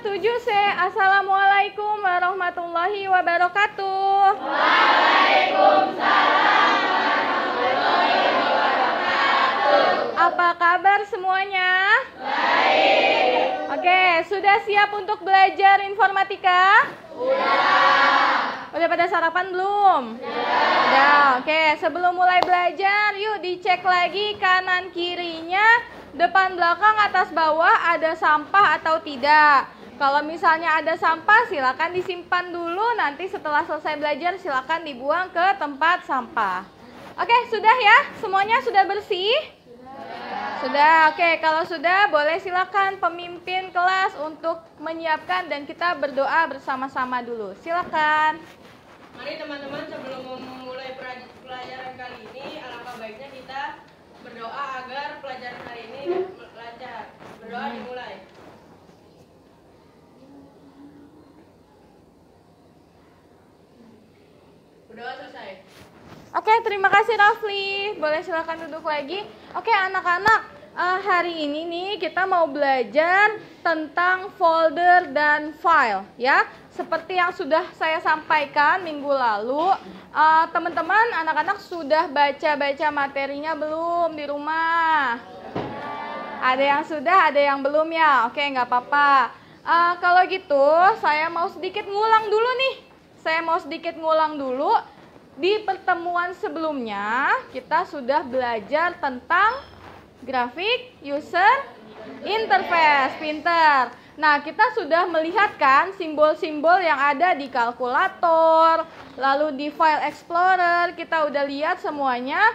7C. Assalamualaikum warahmatullahi wabarakatuh. Waalaikumsalam warahmatullahi wabarakatuh. Apa kabar semuanya? Baik. Oke, sudah siap untuk belajar informatika? Udah pada sarapan belum? Udah. Oke, sebelum mulai belajar, yuk dicek lagi kanan kirinya, depan belakang atas bawah ada sampah atau tidak. Kalau misalnya ada sampah, silakan disimpan dulu. Nanti setelah selesai belajar, silakan dibuang ke tempat sampah. Oke, sudah ya? Semuanya sudah bersih? Sudah. Oke, kalau sudah, boleh silakan pemimpin kelas untuk menyiapkan dan kita berdoa bersama-sama dulu. Silakan. Mari teman-teman, sebelum memulai pelajaran kali ini, alangkah baiknya kita berdoa agar pelajaran hari ini lancar. Berdoa dimulai. Berdoa selesai. Oke, terima kasih Rafli. Boleh silakan duduk lagi. Oke, anak-anak, hari ini nih kita mau belajar tentang folder dan file ya. Seperti yang sudah saya sampaikan minggu lalu, teman-teman, anak-anak sudah baca-baca materinya belum di rumah? Ada yang sudah, ada yang belum ya? Oke, nggak apa-apa. Kalau gitu, saya mau sedikit ngulang dulu nih. Di pertemuan sebelumnya, kita sudah belajar tentang grafik user interface. Pinter. Nah, kita sudah melihat kan simbol-simbol yang ada di kalkulator, lalu di file explorer, kita udah lihat semuanya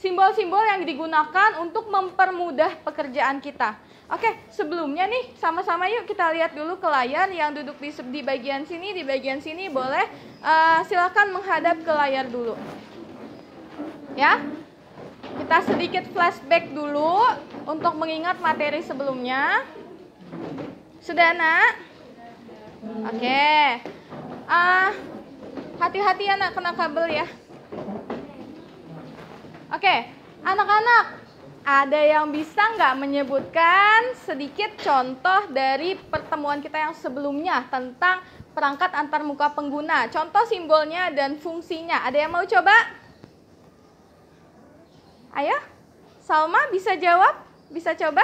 simbol-simbol yang digunakan untuk mempermudah pekerjaan kita. Oke, sebelumnya nih sama-sama yuk kita lihat dulu ke layar. Yang duduk di bagian sini boleh silakan menghadap ke layar dulu. Ya. Kita sedikit flashback dulu untuk mengingat materi sebelumnya. Sudah, Nak? Oke. Hati-hati ya, Nak, kena kabel ya. Oke, anak-anak, ada yang bisa nggak menyebutkan sedikit contoh dari pertemuan kita yang sebelumnya tentang perangkat antarmuka pengguna? Contoh simbolnya dan fungsinya. Ada yang mau coba? Ayo, Salma bisa jawab? Bisa coba?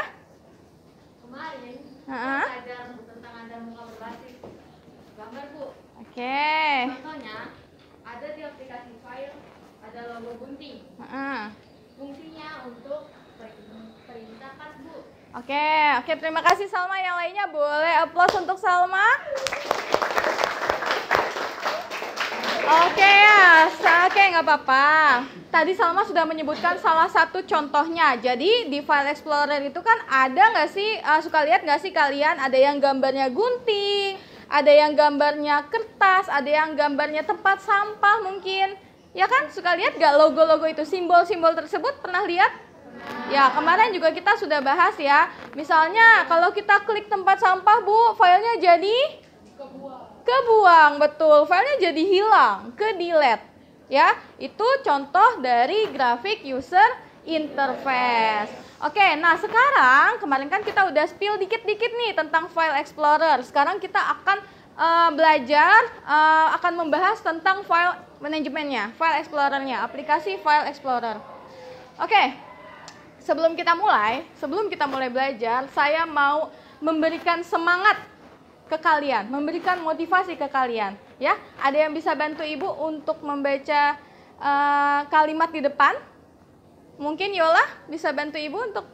Kemarin belajar tentang antarmuka berbasis gambar, Bu. Oke. Contohnya ada di aplikasi file ada logo gunting. Fungsinya untuk perintah kas, Bu. Oke, terima kasih Salma. Yang lainnya boleh applause untuk Salma. Oke, nggak apa-apa. Tadi Salma sudah menyebutkan salah satu contohnya. Jadi di file explorer itu kan ada nggak sih, suka lihat nggak sih kalian, ada yang gambarnya gunting, ada yang gambarnya kertas, ada yang gambarnya tempat sampah mungkin. Ya kan, suka lihat nggak logo-logo itu, simbol-simbol tersebut, pernah lihat? Ya, kemarin juga kita sudah bahas ya. Misalnya kalau kita klik tempat sampah, Bu, filenya jadi kebuang, betul. Filenya jadi hilang, ke delete. Ya, itu contoh dari grafik user interface. Oke, nah sekarang kemarin kan kita udah spill dikit-dikit nih tentang file explorer. Sekarang kita akan akan membahas tentang file manajemennya, file explorernya, aplikasi file explorer. Oke, sebelum kita mulai belajar, saya mau memberikan semangat ke kalian, memberikan motivasi ke kalian. Ya, ada yang bisa bantu Ibu untuk membaca kalimat di depan? Mungkin Yola bisa bantu Ibu untuk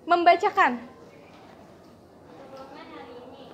membacakan. Sebelumnya hari ini.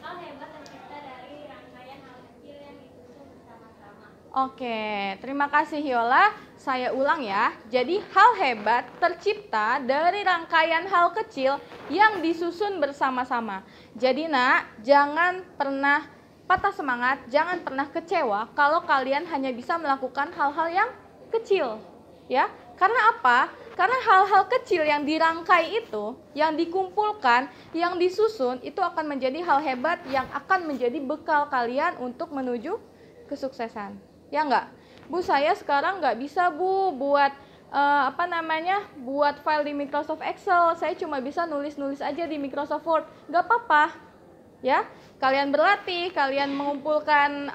Hal hebat tercipta dari rangkaian hal kecil yang disusun bersama-sama. Oke, terima kasih Yola. Saya ulang ya. Jadi hal hebat tercipta dari rangkaian hal kecil yang disusun bersama-sama. Jadi Nak, jangan pernah patah semangat, jangan pernah kecewa kalau kalian hanya bisa melakukan hal-hal yang kecil. Ya, karena apa? Karena hal-hal kecil yang dirangkai itu, yang dikumpulkan, yang disusun, itu akan menjadi hal hebat yang akan menjadi bekal kalian untuk menuju kesuksesan. Ya enggak? Bu, saya sekarang nggak bisa, Bu, buat buat file di Microsoft Excel, saya cuma bisa nulis-nulis aja di Microsoft Word, nggak apa-apa, ya. Kalian berlatih, kalian mengumpulkan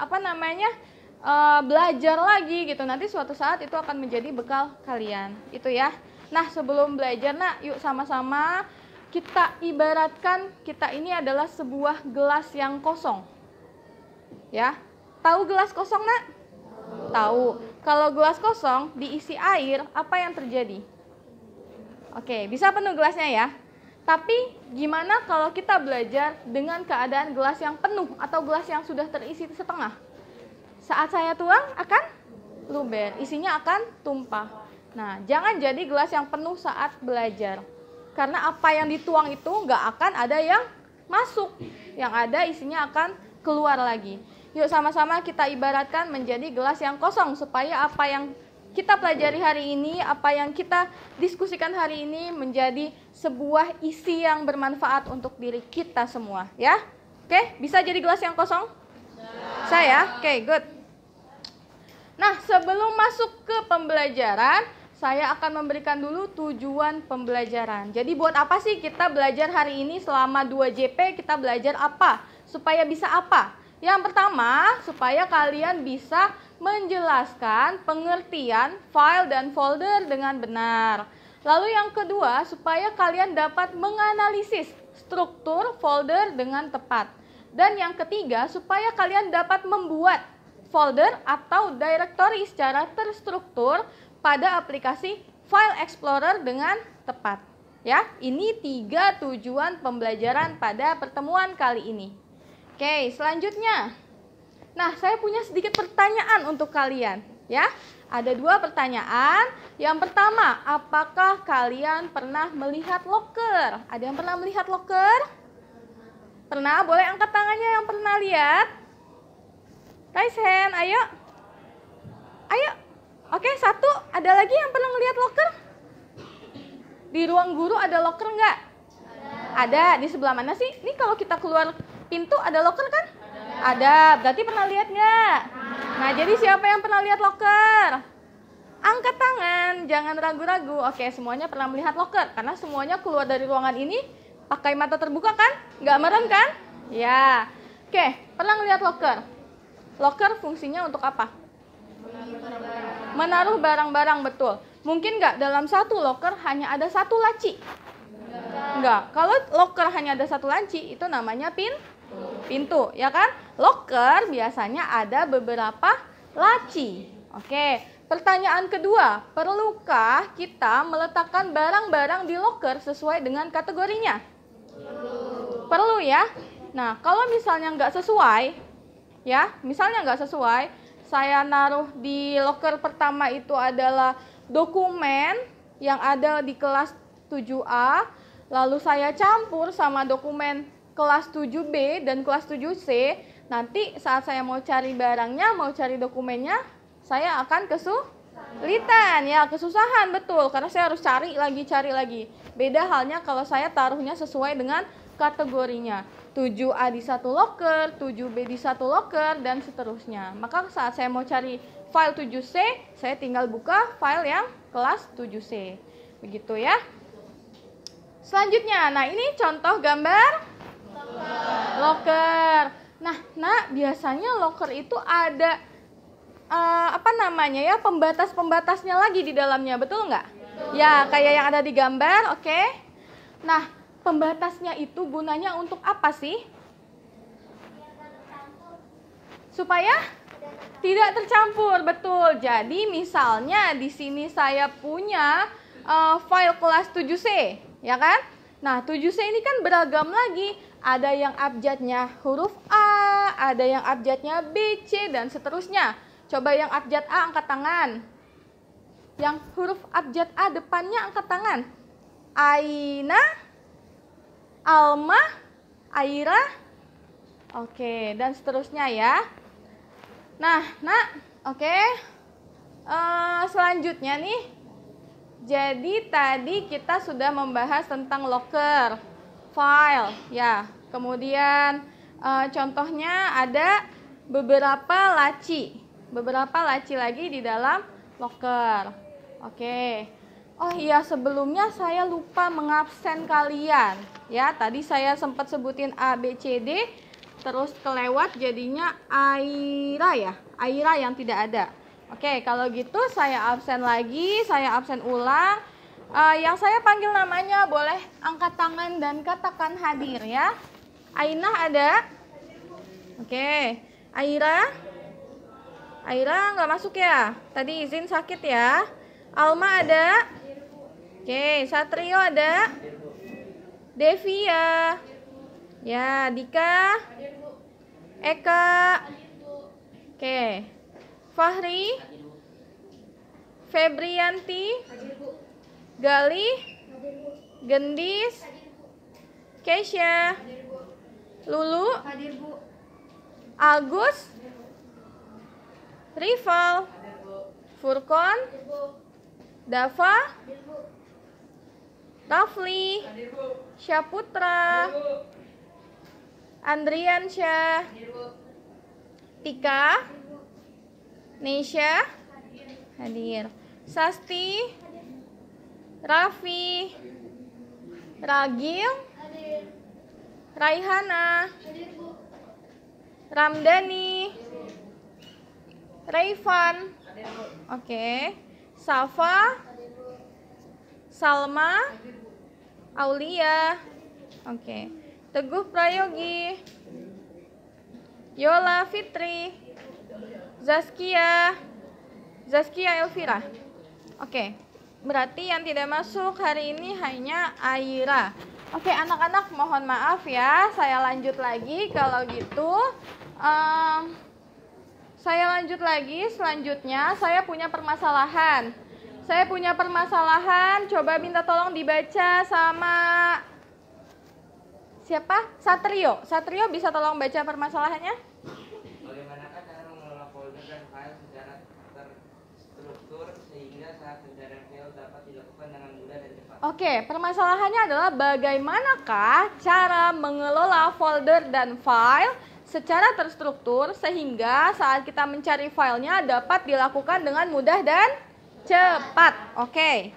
belajar lagi gitu. Nanti suatu saat itu akan menjadi bekal kalian, itu ya. Nah, sebelum belajar, yuk sama-sama kita ibaratkan kita ini adalah sebuah gelas yang kosong, ya. Tahu gelas kosong, Nak? Tahu. Kalau gelas kosong diisi air, apa yang terjadi? Oke, bisa penuh gelasnya ya. Tapi gimana kalau kita belajar dengan keadaan gelas yang penuh atau gelas yang sudah terisi setengah? Saat saya tuang akan luber, isinya akan tumpah. Nah, jangan jadi gelas yang penuh saat belajar. Karena apa yang dituang itu nggak akan ada yang masuk. Yang ada isinya akan keluar lagi. Yuk sama-sama kita ibaratkan menjadi gelas yang kosong supaya apa yang kita pelajari hari ini, apa yang kita diskusikan hari ini menjadi sebuah isi yang bermanfaat untuk diri kita semua, ya. Oke, bisa jadi gelas yang kosong? Saya? Oke, good. Nah, sebelum masuk ke pembelajaran, saya akan memberikan dulu tujuan pembelajaran. Jadi buat apa sih kita belajar hari ini selama 2 JP, kita belajar apa? Supaya bisa apa? Yang pertama, supaya kalian bisa menjelaskan pengertian file dan folder dengan benar. Lalu yang kedua, supaya kalian dapat menganalisis struktur folder dengan tepat. Dan yang ketiga, supaya kalian dapat membuat folder atau directory secara terstruktur pada aplikasi File Explorer dengan tepat. Ya, ini 3 tujuan pembelajaran pada pertemuan kali ini. Oke, selanjutnya. Nah, saya punya sedikit pertanyaan untuk kalian, ya. Ada 2 pertanyaan. Yang pertama, apakah kalian pernah melihat loker? Ada yang pernah melihat loker? Pernah? Boleh angkat tangannya yang pernah lihat? Raise hand, ayo. Ayo. Oke, 1. Ada lagi yang pernah melihat loker? Di ruang guru ada loker nggak? Ada. Di sebelah mana sih? Ini kalau kita keluar pintu ada loker kan? Ada. Berarti pernah lihat nggak? Nah, jadi siapa yang pernah lihat loker? Angkat tangan, jangan ragu-ragu. Oke, semuanya pernah melihat loker. Karena semuanya keluar dari ruangan ini pakai mata terbuka kan? Nggak merem kan? Ya. Oke, pernah melihat loker. Loker fungsinya untuk apa? Menaruh barang-barang, betul. Mungkin nggak dalam satu loker hanya ada 1 laci? Enggak. Kalau loker hanya ada 1 laci, itu namanya pintu, ya kan? Loker biasanya ada beberapa laci. Oke, pertanyaan kedua, perlukah kita meletakkan barang-barang di loker sesuai dengan kategorinya? Perlu ya. Nah, kalau misalnya nggak sesuai, ya, misalnya nggak sesuai, saya naruh di loker pertama itu adalah dokumen yang ada di kelas 7A, lalu saya campur sama dokumen kelas 7B dan kelas 7C, nanti saat saya mau cari barangnya, mau cari dokumennya, saya akan kesulitan, ya, kesusahan, betul, karena saya harus cari lagi. Beda halnya kalau saya taruhnya sesuai dengan kategorinya. 7A di 1 loker, 7B di 1 loker, dan seterusnya. Maka saat saya mau cari file 7C, saya tinggal buka file yang kelas 7C. Begitu ya. Selanjutnya, nah ini contoh gambar loker. Nah, biasanya loker itu ada pembatas-pembatasnya lagi di dalamnya, betul nggak? Ya, kayak yang ada di gambar, oke. Nah, pembatasnya itu gunanya untuk apa sih? Supaya tidak tercampur, betul. Jadi misalnya di sini saya punya file kelas 7C, ya kan? Nah, 7C ini kan beragam lagi. Ada yang abjadnya huruf A, ada yang abjadnya B, C, dan seterusnya. Coba yang abjad A angkat tangan. Yang huruf abjad A depannya angkat tangan. Aina, Alma, Aira. Oke, dan seterusnya ya. Nah, oke. Selanjutnya nih. Jadi tadi kita sudah membahas tentang loker, file, ya. Kemudian contohnya ada beberapa laci lagi di dalam loker. Oke. Oh iya, sebelumnya saya lupa mengabsen kalian. Ya, tadi saya sempat sebutin A, B, C, D, terus kelewat jadinya Aira ya. Aira yang tidak ada. Oke, kalau gitu saya absen lagi, saya absen ulang. Yang saya panggil namanya boleh angkat tangan dan katakan hadir ya. Ainah ada? Oke. Aira? Aira nggak masuk ya? Tadi izin sakit ya. Alma ada? Oke, Satrio ada? Devia? Ya, Dika? Eka? Oke. Fahri? Febrianti? Gali? Gendis? Keisha? Lulu? Agus? Rival? Furkon? Dava? Rafli? Syaputra? Andriansyah? Tika? Nesya? Hadir. Sasti? Raffi? Ragil? Raihana? Ramdhani? Rayfan? Oke. Safa? Salma? Aulia? Oke. Teguh Prayogi? Yola Fitri? Zaskia? Zaskia Elvira? Oke. Berarti yang tidak masuk hari ini hanya Aira. Oke, anak-anak mohon maaf ya. Saya lanjut lagi. Kalau gitu saya lanjut lagi. Selanjutnya saya punya permasalahan. Coba minta tolong dibaca sama siapa? Satrio. Satrio bisa tolong baca permasalahannya? Bagaimanakah cara mengelola folder dan file secara terstruktur sehingga saat pencarian file dapat dilakukan dengan mudah dan cepat? Oke, permasalahannya adalah bagaimanakah cara mengelola folder dan file secara terstruktur sehingga saat kita mencari filenya dapat dilakukan dengan mudah dan cepat. Oke.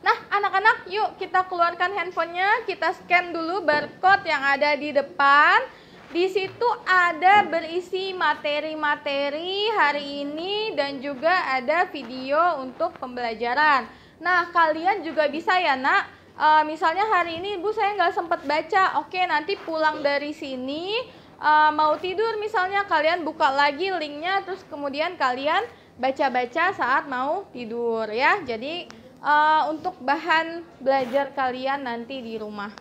Nah, anak-anak, yuk kita keluarkan handphonenya, kita scan dulu barcode yang ada di depan. Di situ ada berisi materi-materi hari ini dan juga ada video untuk pembelajaran. Nah, kalian juga bisa ya, Nak. Misalnya hari ini Ibu saya nggak sempat baca. Oke, nanti pulang dari sini mau tidur misalnya, kalian buka lagi linknya, terus kemudian kalian baca-baca saat mau tidur ya. Jadi untuk bahan belajar kalian nanti di rumah.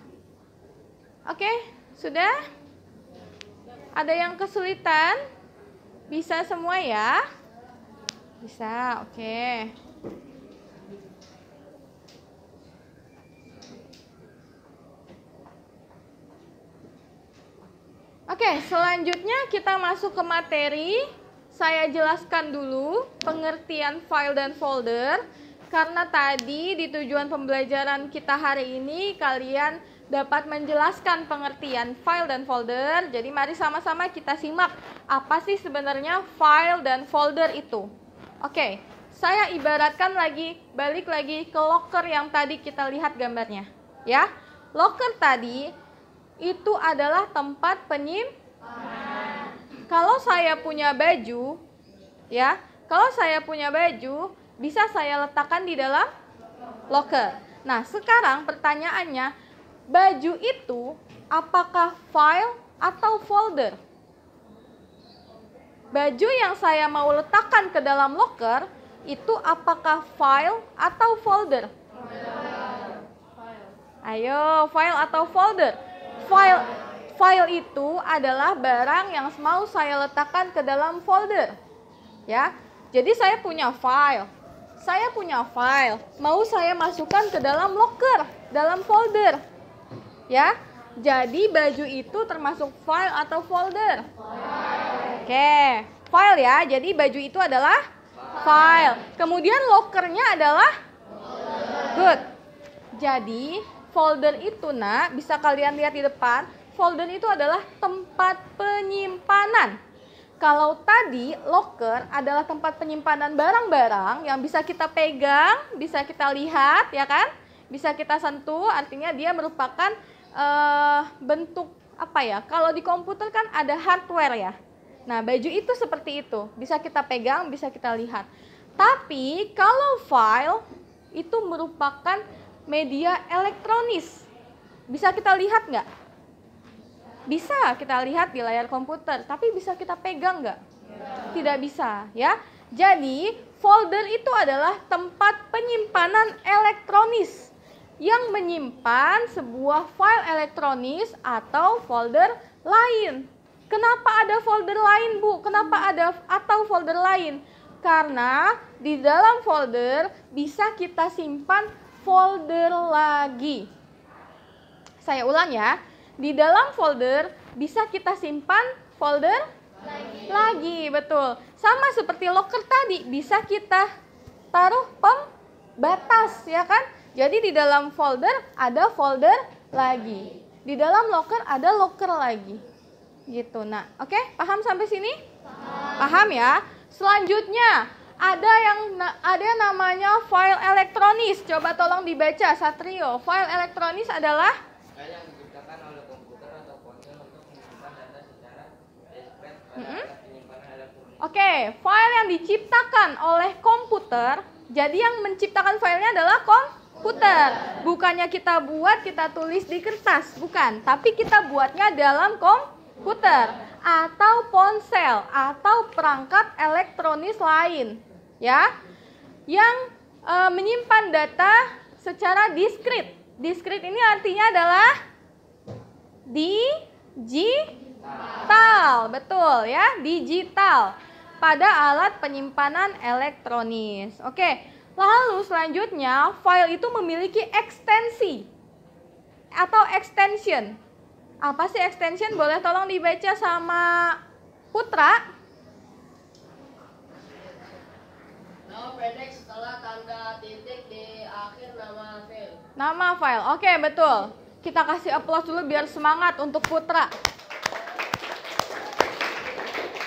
Oke, sudah? Ada yang kesulitan? Bisa semua ya? Bisa, oke. Oke, selanjutnya kita masuk ke materi. Saya jelaskan dulu pengertian file dan folder. Karena tadi di tujuan pembelajaran kita hari ini kalian dapat menjelaskan pengertian file dan folder. Jadi mari sama-sama kita simak apa sih sebenarnya file dan folder itu. Oke, saya ibaratkan balik lagi ke locker yang tadi kita lihat gambarnya. Ya, locker tadi itu adalah tempat penyimpanan. Kalau saya punya baju, ya, bisa saya letakkan di dalam locker. Nah, sekarang pertanyaannya, baju itu apakah file atau folder? Baju yang saya mau letakkan ke dalam locker itu apakah file atau folder? Ayo, file atau folder? File itu adalah barang yang mau saya letakkan ke dalam folder. Ya. Jadi saya punya file, mau saya masukkan ke dalam locker, dalam folder. Ya, jadi baju itu termasuk file atau folder? Oke, file ya, jadi baju itu adalah file. Kemudian lockernya adalah good. Jadi folder itu, Nak, bisa kalian lihat di depan, folder itu adalah tempat penyimpanan. Kalau tadi locker adalah tempat penyimpanan barang-barang yang bisa kita pegang, bisa kita lihat, ya kan? Bisa kita sentuh, artinya dia merupakan bentuk apa ya? Kalau di komputer kan ada hardware ya. Nah, baju itu seperti itu, bisa kita pegang, bisa kita lihat. Tapi kalau file itu merupakan media elektronis. Bisa kita lihat nggak? Bisa kita lihat di layar komputer, tapi bisa kita pegang nggak? Tidak bisa, ya. Jadi, folder itu adalah tempat penyimpanan elektronis yang menyimpan sebuah file elektronis atau folder lain. Kenapa ada folder lain, Bu? Kenapa ada atau folder lain? Karena di dalam folder bisa kita simpan folder lagi. Saya ulang ya. Di dalam folder bisa kita simpan folder lagi, betul. Sama seperti locker tadi, bisa kita taruh pembatas, ya kan? Jadi di dalam folder ada folder lagi. Di dalam locker ada locker lagi. Gitu. Nah, oke, paham sampai sini? Paham ya? Selanjutnya ada yang namanya file elektronis. Coba tolong dibaca, Satrio. File elektronis adalah yang diciptakan oleh komputer atau ponsel untuk menyimpan data secara diskret pada alat penyimpanan elektronik. Oke, file yang diciptakan oleh komputer. Jadi yang menciptakan filenya adalah komputer. Bukannya kita buat, kita tulis di kertas, bukan. Tapi kita buatnya dalam komputer atau ponsel atau perangkat elektronis lain, ya. Yang menyimpan data secara diskret. Diskret ini artinya adalah digital, betul ya, digital pada alat penyimpanan elektronis. Oke, lalu selanjutnya file itu memiliki ekstensi atau extension. Apa sih extension? Boleh tolong dibaca sama Putra? Nama pendek setelah tanda titik di akhir nama file. Nama file, oke betul. Kita kasih aplaus dulu biar semangat untuk Putra.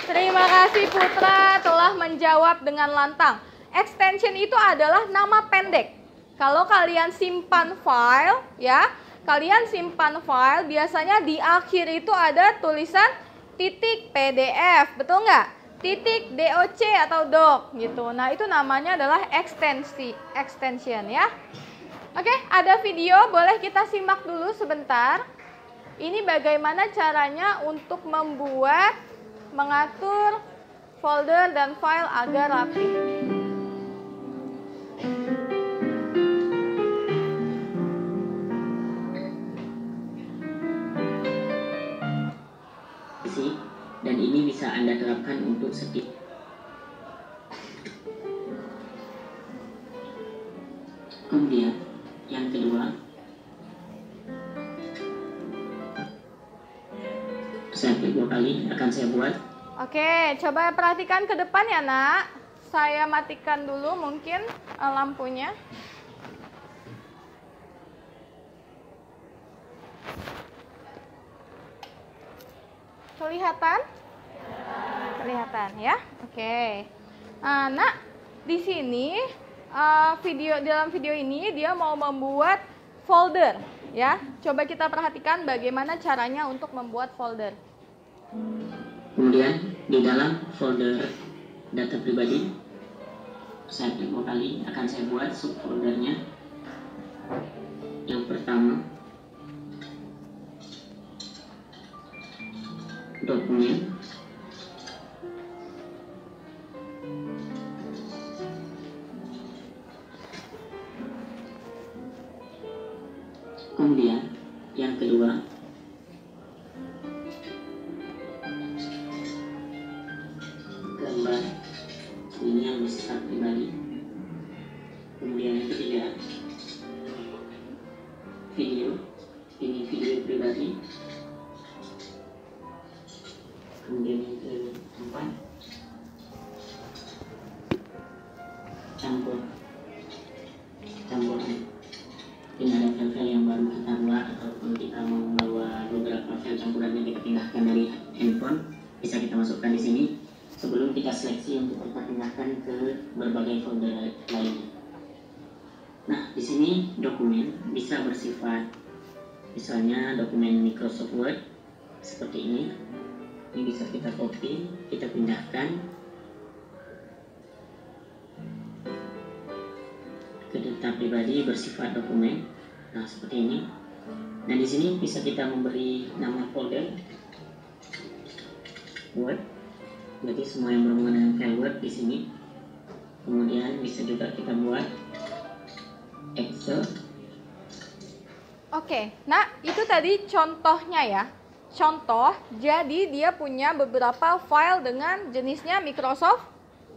Terima kasih Putra telah menjawab dengan lantang. Extension itu adalah nama pendek. Kalau kalian simpan file, ya, kalian simpan file biasanya di akhir itu ada tulisan titik PDF, betul nggak? Titik doc atau doc gitu. Nah itu namanya adalah extension ya. Oke, ada video, boleh kita simak dulu sebentar. Ini bagaimana caranya untuk mengatur folder dan file agar rapi. Dan ini bisa Anda terapkan untuk setiap. Kemudian yang kedua, sampai 2 kali akan saya buat. Oke, coba perhatikan ke depan ya nak. Saya matikan dulu mungkin lampunya. Kelihatan? Kelihatan ya. Oke. Nah, di sini dalam video ini dia mau membuat folder ya. Coba kita perhatikan bagaimana caranya untuk membuat folder. Kemudian di dalam folder data pribadi, saya 2 kali akan saya buat subfoldernya. Yang pertama, dokumen. Kemudian yang kedua, gambar. Ini yang bersifat pribadi. Kemudian yang ketiga, video. Ini video pribadi. Kemudian yang keempat, campuran. Ini ada file-file yang baru kita buat ataupun kita mau membawa beberapa file campuran yang kita pindahkan dari handphone, bisa kita masukkan di sini. sebelum kita seleksi untuk kita pindahkan ke berbagai folder lainnya. Nah, di sini dokumen bisa bersifat, misalnya dokumen Microsoft Word seperti ini. Ini bisa kita copy, kita pindahkan ke data pribadi bersifat dokumen. Nah, seperti ini. Dan di sini bisa kita memberi nama folder Word. Berarti semua yang berhubungan dengan file Word di sini. Kemudian bisa juga kita buat Excel. Oke, nah itu tadi contohnya ya. Contoh, jadi dia punya beberapa file dengan jenisnya Microsoft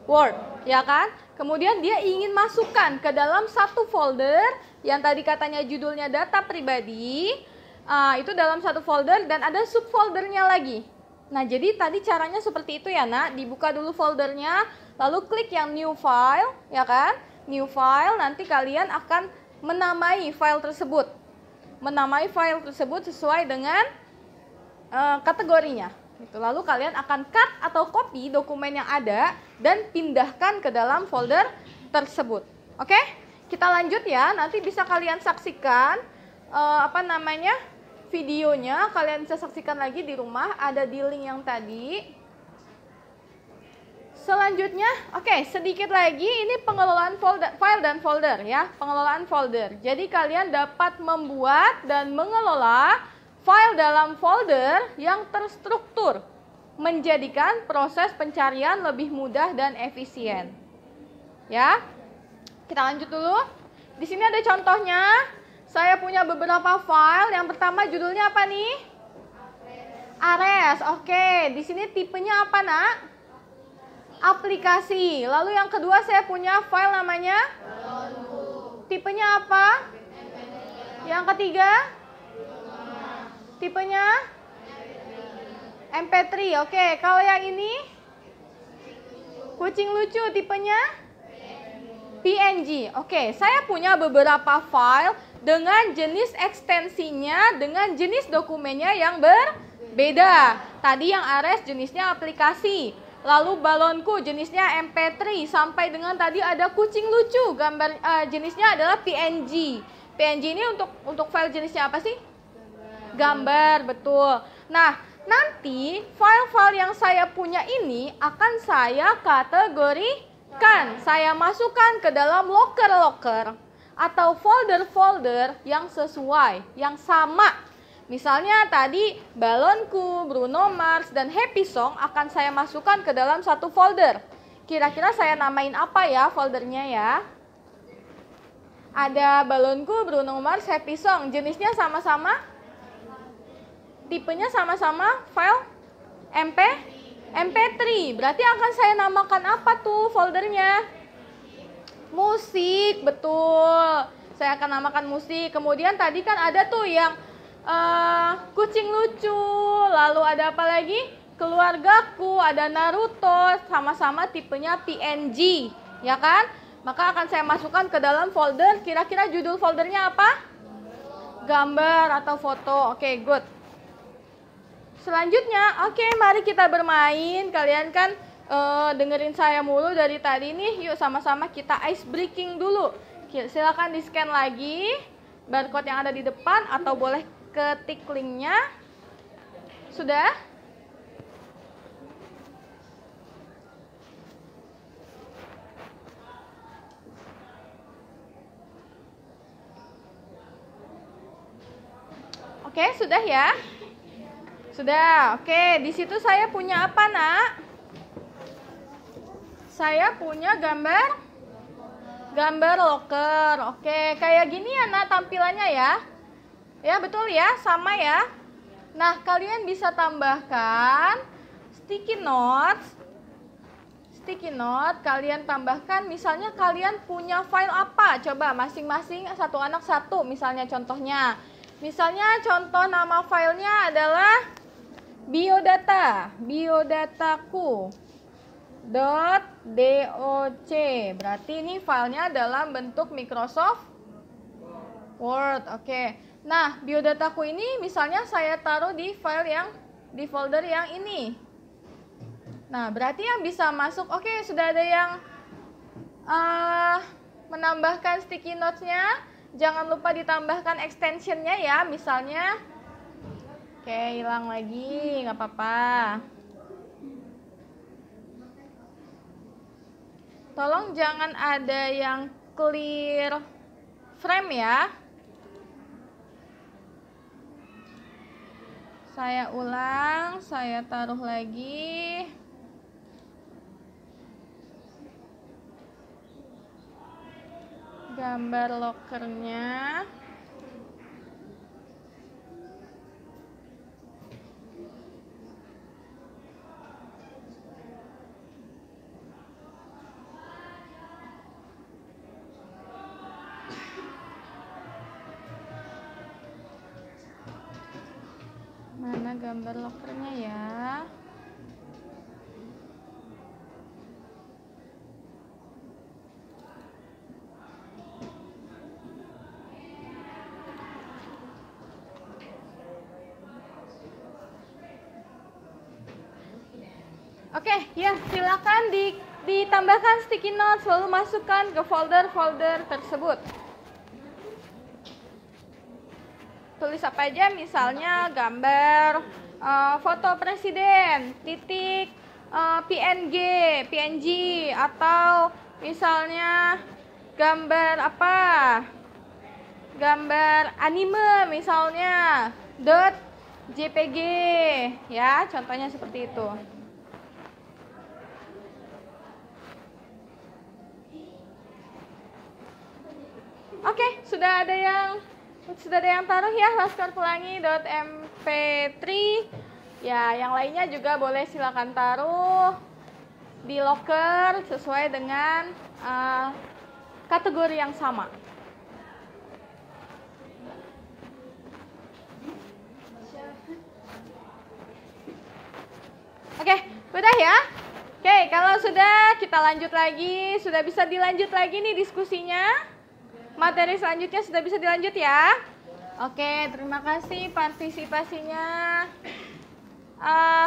Word, ya kan? Kemudian dia ingin masukkan ke dalam satu folder yang tadi katanya judulnya data pribadi. Itu dalam satu folder dan ada subfoldernya lagi. Nah, jadi tadi caranya seperti itu ya, Nak. Dibuka dulu foldernya, lalu klik yang new file, ya kan? New file, nanti kalian akan menamai file tersebut. Menamai file tersebut sesuai dengan kategorinya. Lalu kalian akan cut atau copy dokumen yang ada dan pindahkan ke dalam folder tersebut. Oke? Kita lanjut ya. Nanti bisa kalian saksikan videonya. Kalian bisa saksikan lagi di rumah, ada di link yang tadi. Selanjutnya, oke, sedikit lagi ini pengelolaan file dan folder ya, pengelolaan folder. Jadi kalian dapat membuat dan mengelola file dalam folder yang terstruktur, menjadikan proses pencarian lebih mudah dan efisien. Ya, kita lanjut dulu. Di sini ada contohnya. Saya punya beberapa file. Yang pertama judulnya apa nih? Ares. Oke, di sini tipenya apa, Nak? Aplikasi. Lalu yang kedua saya punya file namanya tipenya apa? Yang ketiga tipenya MP3. Oke, kalau yang ini kucing lucu tipenya PNG. Oke, saya punya beberapa file dengan jenis ekstensinya, dengan jenis dokumennya yang berbeda. Tadi yang Ares jenisnya aplikasi. Lalu balonku jenisnya MP3, sampai dengan tadi ada kucing lucu, gambar jenisnya adalah PNG. PNG ini untuk file jenisnya apa sih? Gambar, betul. Nah, nanti file-file yang saya punya ini akan saya kategorikan. Saya masukkan ke dalam loker-loker atau folder-folder yang sesuai, yang sama. Misalnya tadi balonku, Bruno Mars, dan Happy Song akan saya masukkan ke dalam satu folder. Kira-kira saya namain apa ya foldernya ya? Ada balonku, Bruno Mars, Happy Song. Jenisnya sama-sama? Tipenya sama-sama file MP3. Berarti akan saya namakan apa tuh foldernya? Musik, betul. Saya akan namakan musik. Kemudian tadi kan ada tuh yang kucing lucu, lalu ada apa lagi? Keluargaku, ada Naruto, sama-sama tipenya PNG, ya kan? Maka akan saya masukkan ke dalam folder. Kira-kira judul foldernya apa? Gambar atau foto. Oke, good. Selanjutnya, oke, mari kita bermain. Kalian kan dengerin saya mulu dari tadi nih. Yuk sama-sama kita ice breaking dulu. Silakan di-scan lagi barcode yang ada di depan atau boleh ketik linknya. Sudah? Oke, sudah ya? Sudah. Oke, di situ saya punya apa, Nak? Saya punya gambar loker. Oke, kayak gini ya, Nak, tampilannya ya. Ya, betul ya, sama ya. Nah, kalian bisa tambahkan sticky note, kalian tambahkan, misalnya kalian punya file apa? Coba masing-masing satu anak satu, misalnya contohnya. Misalnya contoh nama filenya adalah biodataku.doc. Berarti ini filenya dalam bentuk Microsoft Word. Oke. Nah, biodataku ini misalnya saya taruh di folder yang ini. Nah, berarti yang bisa masuk, oke, sudah ada yang menambahkan sticky notes-nya. Jangan lupa ditambahkan extension-nya ya, misalnya. Oke, hilang lagi, nggak apa-apa. Tolong jangan ada yang clear frame ya. Saya ulang, saya taruh lagi. Gambar lokernya. Mana gambar lokernya ya? Oke, ya silakan ditambahkan sticky notes, lalu masukkan ke folder-folder tersebut. Tulis apa aja, misalnya gambar foto presiden, titik PNG, atau misalnya gambar apa? Gambar anime misalnya .jpg ya, contohnya seperti itu. Oke, sudah ada yang taruh ya, Laskar Pelangi .mp3. Ya, yang lainnya juga boleh silakan taruh di locker sesuai dengan kategori yang sama. Oke, udah ya? Oke, kalau sudah, kita lanjut lagi. Sudah bisa dilanjut lagi nih diskusinya. Materi selanjutnya sudah bisa dilanjut ya. Oke, terima kasih partisipasinya.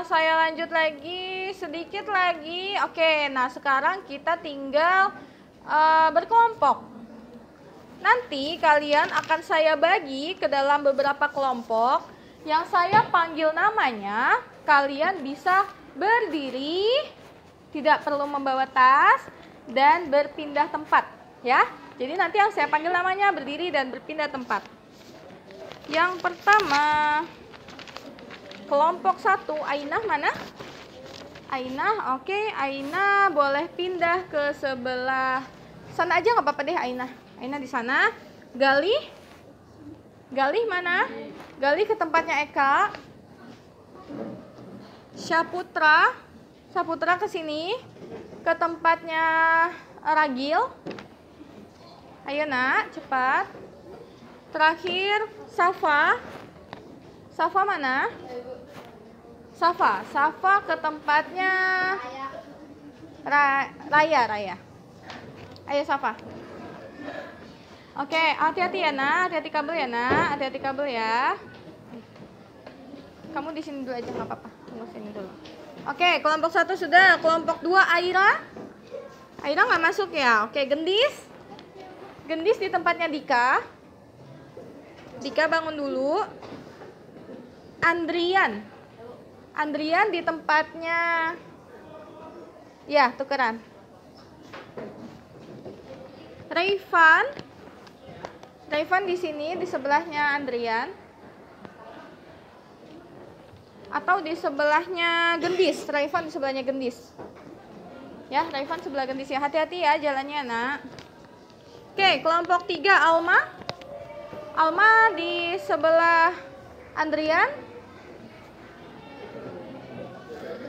Saya lanjut lagi, sedikit lagi. Oke, nah sekarang kita tinggal berkelompok. Nanti kalian akan saya bagi ke dalam beberapa kelompok yang saya panggil namanya. Kalian bisa berdiri, tidak perlu membawa tas, dan berpindah tempat ya. Jadi nanti yang saya panggil namanya berdiri dan berpindah tempat. Yang pertama, kelompok 1, Ainah mana? Ainah, oke, Ainah boleh pindah ke sebelah sana aja, nggak apa-apa deh Ainah. Ainah di sana. Galih mana? Galih ke tempatnya Eka. Syaputra ke sini, ke tempatnya Ragil. Ayo nak, cepat. Terakhir, Safa mana? Safa ke tempatnya Raya. Ayo Safa. Oke, hati-hati ya nak, hati-hati kabel ya. Kamu di sini dulu aja, nggak apa-apa. Tunggu sini dulu. Oke, kelompok 1 sudah. Kelompok 2, Aira nggak masuk ya. Oke, Gendis di tempatnya Dika bangun dulu. Andrian di tempatnya, ya tukeran. Raivan di sini di sebelahnya Andrian, atau di sebelahnya Gendis. Raivan di sebelahnya Gendis. Ya, Raivan sebelah Gendis ya. Hati-hati ya jalannya nak. Oke, kelompok 3, Alma di sebelah Andrian.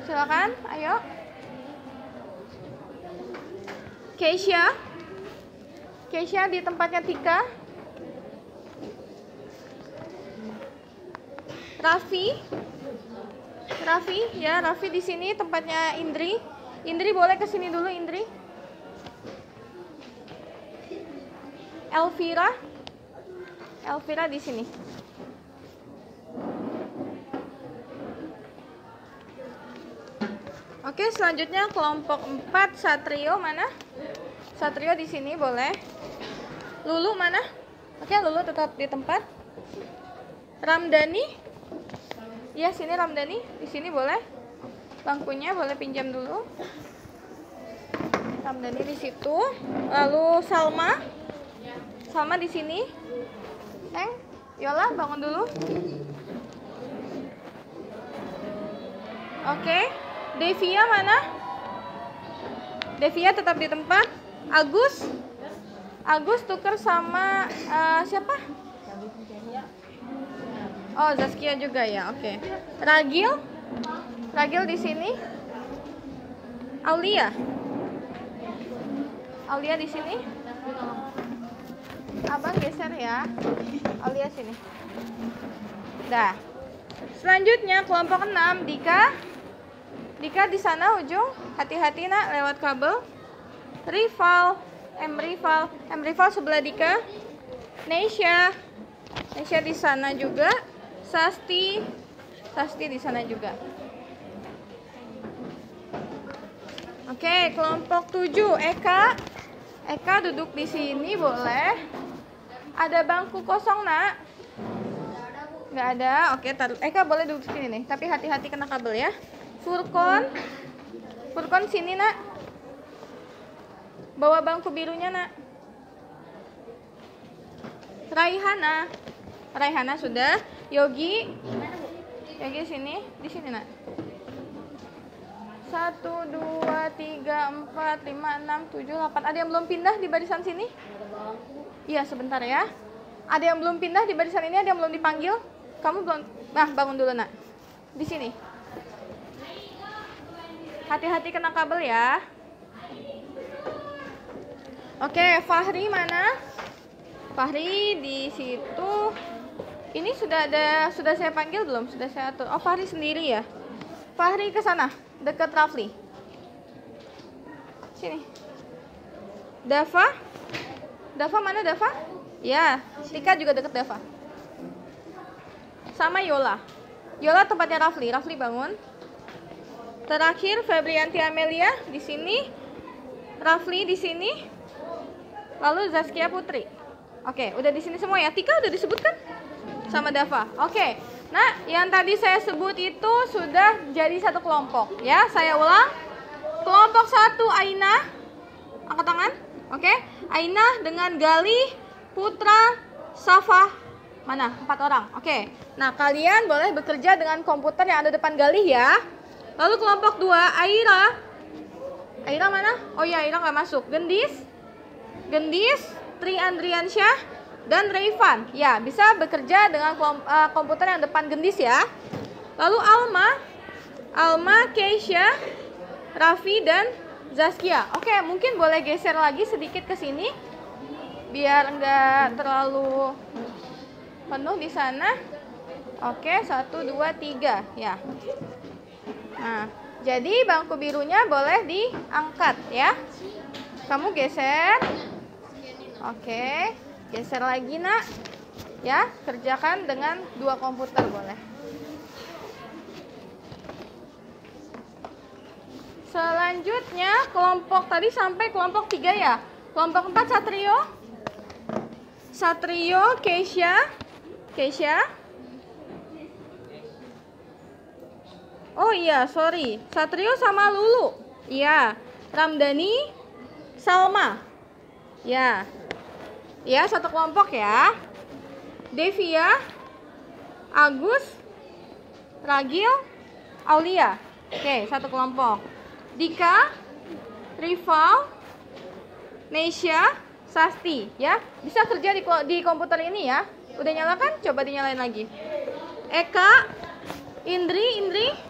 Silakan, ayo. Keisha di tempatnya Tika. Raffi di sini tempatnya Indri. Indri boleh ke sini dulu, Indri. Elvira di sini. Oke, selanjutnya kelompok 4 Satrio mana? Satrio di sini boleh. Lulu mana? Oke, Lulu tetap di tempat. Ramdhani? Ya, sini Ramdhani. Di sini boleh. Bangkunya boleh pinjam dulu. Ramdhani di situ. Lalu Salma? Salma di sini. Yola bangun dulu. Oke. Devia mana? Devia tetap di tempat. Agus? Agus tuker sama siapa? Oh, Zaskia juga ya. Oke. Ragil? Ragil di sini. Aulia? Aulia di sini. Abang geser ya. Aulia sini. Dah. Selanjutnya kelompok 6 Dika. Dika di sana ujung. Hati-hati nak lewat kabel. Rival. Rival sebelah Dika. Nesya. Nesya di sana juga. Sasti di sana juga. Oke, kelompok 7 Eka. Eka duduk di sini boleh. Ada bangku kosong nak? Nggak ada. Oke, Eka boleh duduk di sini nih. Tapi hati-hati kena kabel ya. Furkon sini nak. Bawa bangku birunya nak. Raihana sudah. Yogi sini. Di sini nak. 1, 2, 3, 4, 5, 6, 7, 8. Ada yang belum pindah di barisan sini? Iya, sebentar ya. Ada yang belum pindah di barisan ini? Ada yang belum dipanggil? Kamu belum? Nah, bangun dulu nak. Di sini. Hati-hati kena kabel ya. Oke, Fahri mana? Fahri di situ. Ini sudah saya panggil belum? Sudah saya atur. Oh, Fahri sendiri ya. Fahri ke sana, dekat Rafli. Sini. Dava mana Dava? Ya, Tika juga dekat Dava. Sama Yola. Yola tempatnya Rafli. Rafli bangun. Terakhir Febrianti Amelia di sini. Rafli di sini. Lalu Zaskia Putri. Oke, udah di sini semua ya. Tika udah disebutkan sama Dava. Oke. Nah, yang tadi saya sebut itu sudah jadi satu kelompok ya. Saya ulang. Kelompok 1 Aina. Angkat tangan. Oke. Aina dengan Galih, Putra, Safa. Mana? 4 orang. Oke. Nah, kalian boleh bekerja dengan komputer yang ada depan Galih ya. Lalu kelompok 2 Aira. Aira mana? Oh ya, Aira nggak masuk. Gendis, Tri Andriansyah, dan Reifan. Ya, bisa bekerja dengan komputer yang depan Gendis ya. Lalu Alma, Keisha, Raffi, dan Zaskia. Oke, mungkin boleh geser lagi sedikit ke sini biar nggak terlalu penuh di sana. Oke, 1, 2, 3 ya. Nah, jadi bangku birunya boleh diangkat ya. Kamu geser. Oke, geser lagi nak. Ya, kerjakan dengan 2 komputer boleh. Selanjutnya kelompok tadi sampai kelompok 3 ya. Kelompok 4 Satrio, Keisha. Oh iya, sorry. Satrio sama Lulu. Iya. Ramdhani, Salma. Ya. Ya, satu kelompok ya. Devia, Agus, Ragil, Aulia. Oke, satu kelompok. Dika, Rival, Nesya, Sasti ya. Bisa kerja di komputer ini ya. Udah nyala kan? Coba dinyalain lagi. Eka, Indri.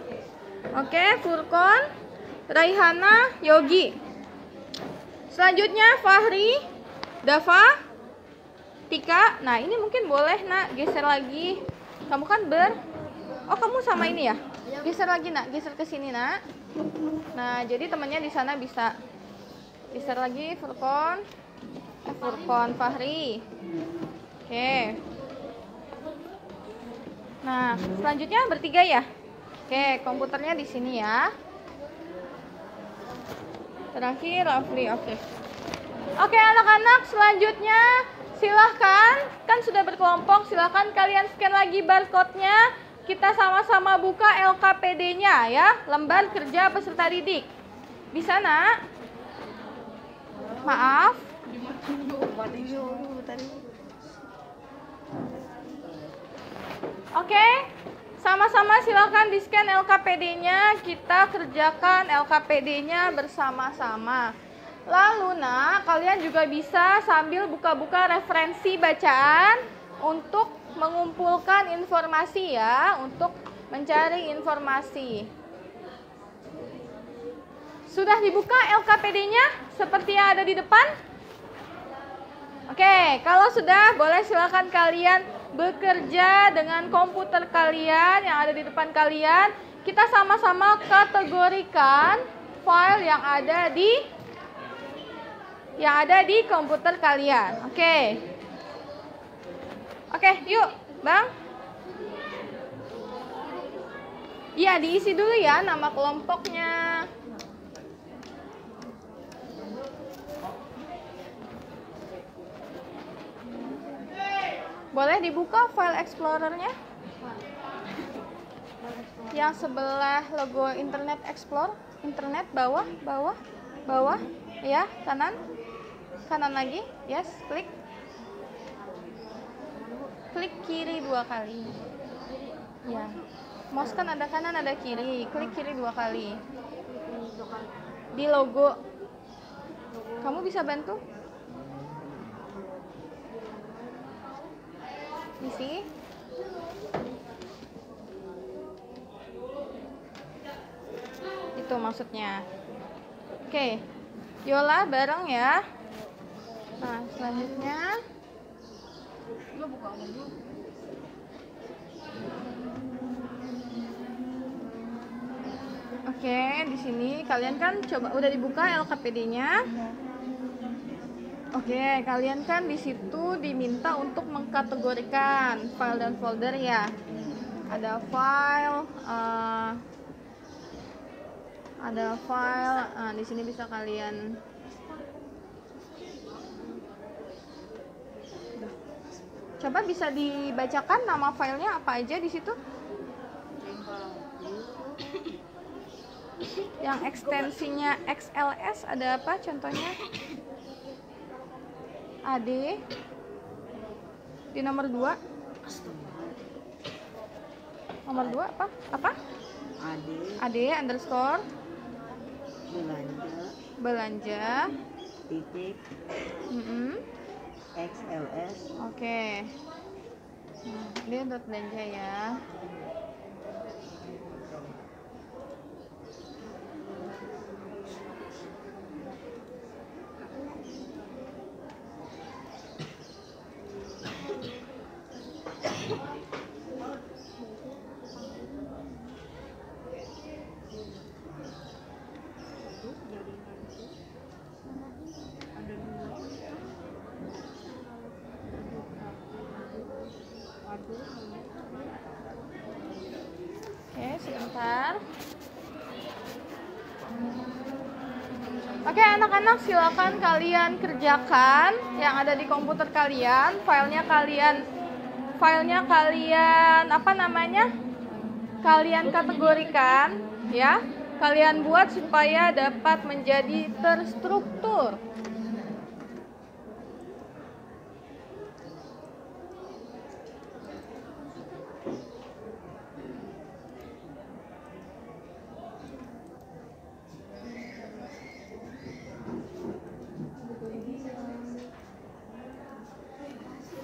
Oke, Furkon, Raihana, Yogi. Selanjutnya Fahri, Dava, Tika. Nah, ini mungkin boleh nak geser lagi. Kamu kan Oh, kamu sama ini ya? Geser lagi nak, geser ke sini nak. Nah, jadi temannya di sana bisa geser lagi. Furkon, Fahri. Oke. Nah, selanjutnya bertiga ya. Oke, komputernya di sini ya. Terakhir Rafli, oke. Oke anak-anak, selanjutnya silahkan, kan sudah berkelompok, silahkan kalian scan lagi barcode-nya. Kita sama-sama buka LKPD-nya ya, lembar kerja peserta didik. Bisa nak? Maaf. Oke, sama-sama silahkan di-scan LKPD-nya. Kita kerjakan LKPD-nya bersama-sama. Lalu nak, kalian juga bisa sambil buka-buka referensi bacaan untuk mengumpulkan informasi ya, untuk mencari informasi. Sudah dibuka LKPD-nya seperti yang ada di depan? Oke, kalau sudah boleh silakan kalian bekerja dengan komputer kalian yang ada di depan kalian. Kita sama-sama kategorikan file yang ada di komputer kalian. Oke, yuk, Bang. Iya, diisi dulu ya nama kelompoknya. Boleh dibuka file Explorer-nya? Yang sebelah logo Internet Explorer, Internet bawah, ya, kanan lagi, yes, klik kiri 2 kali, ya, mouse kan ada kanan ada kiri, klik kiri 2 kali, di logo, kamu bisa bantu? Isi. Itu maksudnya. Oke. Yola bareng ya. Nah, selanjutnya Oke, di sini kalian kan coba udah dibuka LKPD-nya. Oke, kalian kan di situ diminta untuk mengkategorikan file dan folder ya. Ada file, di sini bisa kalian coba bisa dibacakan nama filenya apa aja di situ? Yang ekstensinya XLS ada apa contohnya? AD di nomor 2. Nomor 2 apa? AD underscore belanja titik XLS. Oke. Nah, dia dot belanja ya. Oke, sebentar. Oke, anak-anak silakan kalian kerjakan yang ada di komputer kalian, filenya kalian apa namanya? Kalian kategorikan ya. Kalian buat supaya dapat menjadi terstruktur.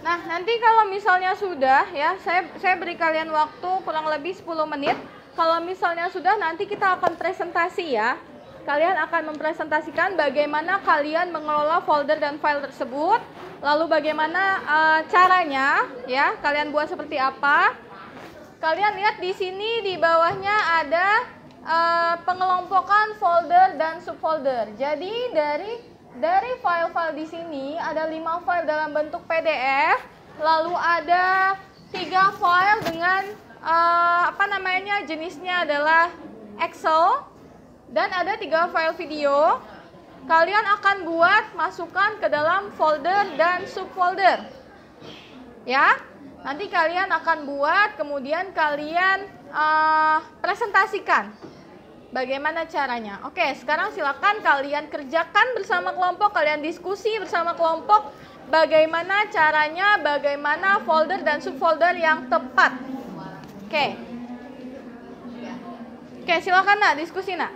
Nah, nanti kalau misalnya sudah ya, saya beri kalian waktu kurang lebih 10 menit. Kalau misalnya sudah, nanti kita akan presentasi ya. Kalian akan mempresentasikan bagaimana kalian mengelola folder dan file tersebut. Lalu bagaimana caranya ya, kalian buat seperti apa. Kalian lihat di sini di bawahnya ada pengelompokan folder dan subfolder. Jadi dari file-file di sini ada 5 file dalam bentuk PDF, lalu ada 3 file dengan jenisnya adalah Excel, dan ada 3 file video, kalian akan buat masukkan ke dalam folder dan subfolder. Ya, nanti kalian akan buat, kemudian kalian presentasikan. Bagaimana caranya? Oke, sekarang silakan kalian kerjakan bersama kelompok, kalian diskusi bersama kelompok. Bagaimana caranya, bagaimana folder dan subfolder yang tepat. Oke. Oke, silakan nak, diskusi nak.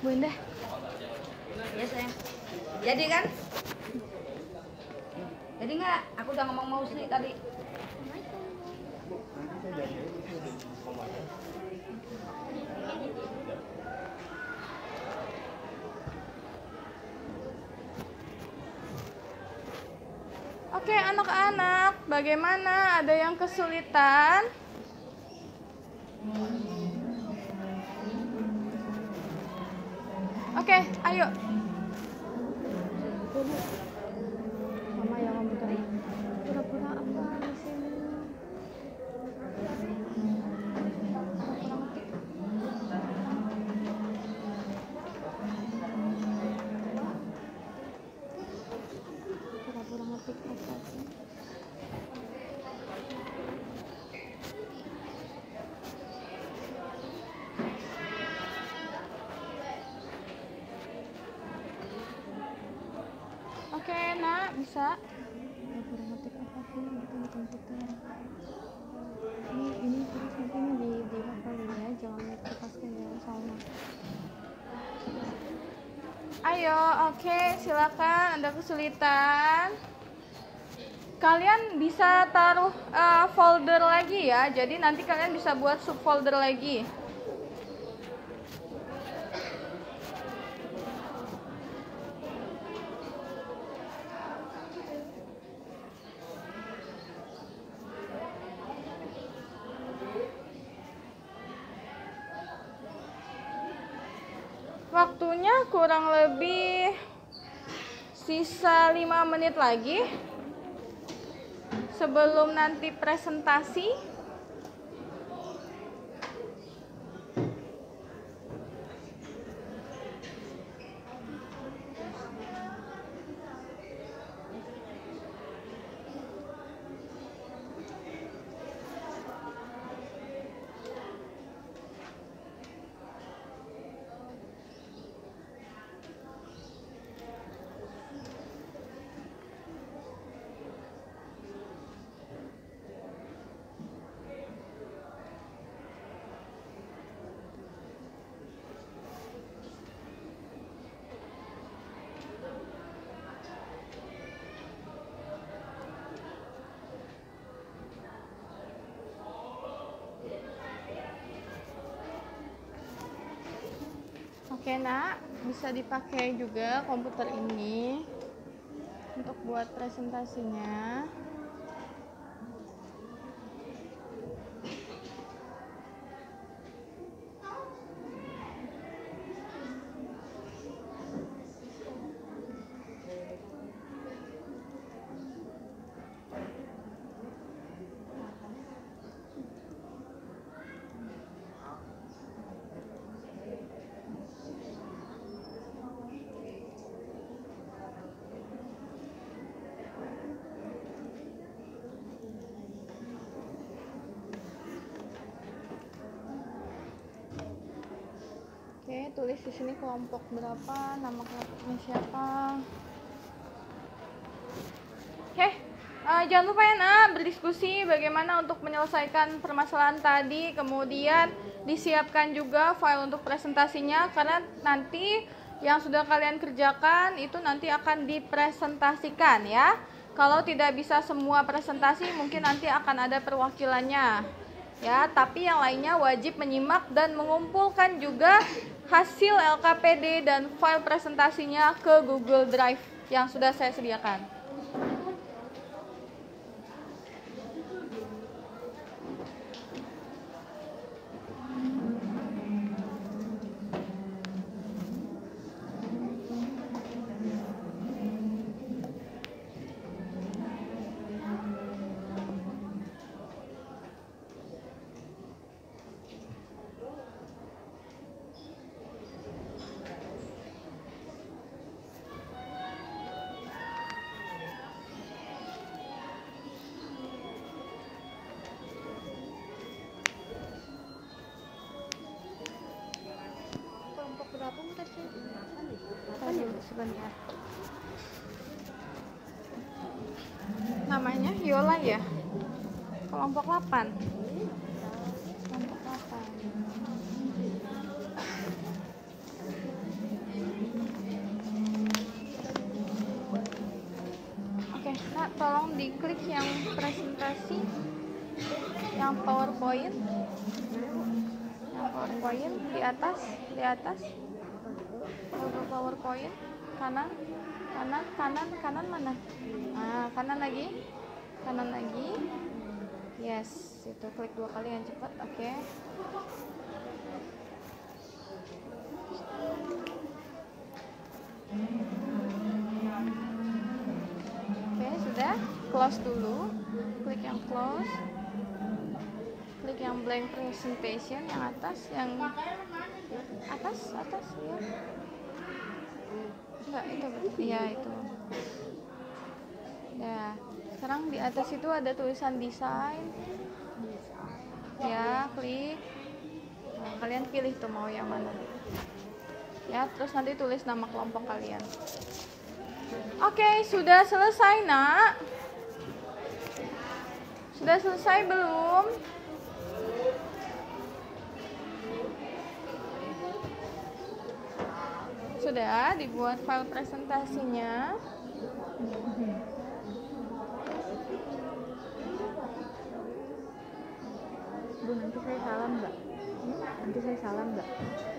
Bunda. Ya sayang. Jadi kan? Jadi nggak? Aku udah ngomong mau sih tadi. Oke, anak-anak, bagaimana? Ada yang kesulitan? Oke, ayo. Mama yang komputer. Pura-pura apa di sini? Pura-pura ngetik apa sih? Oke, nak, bisa. Pura-pura ngetik apa sih gitu di komputer. Ini terus nanti ini di hafal ya, jangan lepaskan ya sama. Ayo, oke, silakan. Ada kesulitan? Kalian bisa taruh folder lagi ya. Jadi nanti kalian bisa buat subfolder lagi. Waktunya kurang lebih sisa 5 menit lagi sebelum nanti presentasi. Oke nak, bisa dipakai juga komputer ini untuk buat presentasinya. Oke, tulis di sini kelompok berapa, nama kelompoknya siapa. Oke, jangan lupa ya nak, berdiskusi bagaimana untuk menyelesaikan permasalahan tadi. Kemudian disiapkan juga file untuk presentasinya, karena nanti yang sudah kalian kerjakan itu nanti akan dipresentasikan ya. Kalau tidak bisa semua presentasi, mungkin nanti akan ada perwakilannya. Ya, tapi yang lainnya wajib menyimak dan mengumpulkan juga hasil LKPD dan file presentasinya ke Google Drive yang sudah saya sediakan. Namanya Yola ya? Kelompok 8. Kelompok 8. Oke, nah tolong diklik yang presentasi, yang PowerPoint. Yang PowerPoint di atas, logo PowerPoint, kanan mana? Nah, kanan lagi, yes, itu klik 2 kali yang cepat. Oke. Oke, sudah, close dulu, klik yang close, klik yang blank presentation yang atas, ya. Enggak, itu ya itu. Ya, sekarang di atas itu ada tulisan desain. Ya, klik. Nah, kalian pilih tuh mau yang mana. Ya, terus nanti tulis nama kelompok kalian. Oke, sudah selesai, Nak? Sudah selesai belum? Sudah dibuat file presentasinya. Bu, nanti saya salam nggak? Nanti saya salam nggak?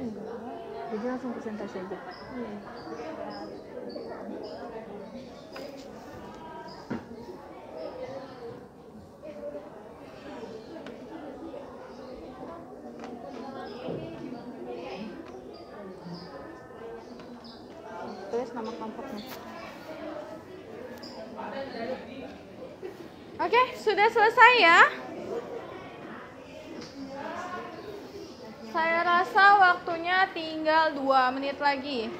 Enggak. Jadi langsung presentasi aja. Tulis nama kelompoknya. Oke, sudah selesai ya. Saya rasa waktunya tinggal 2 menit lagi.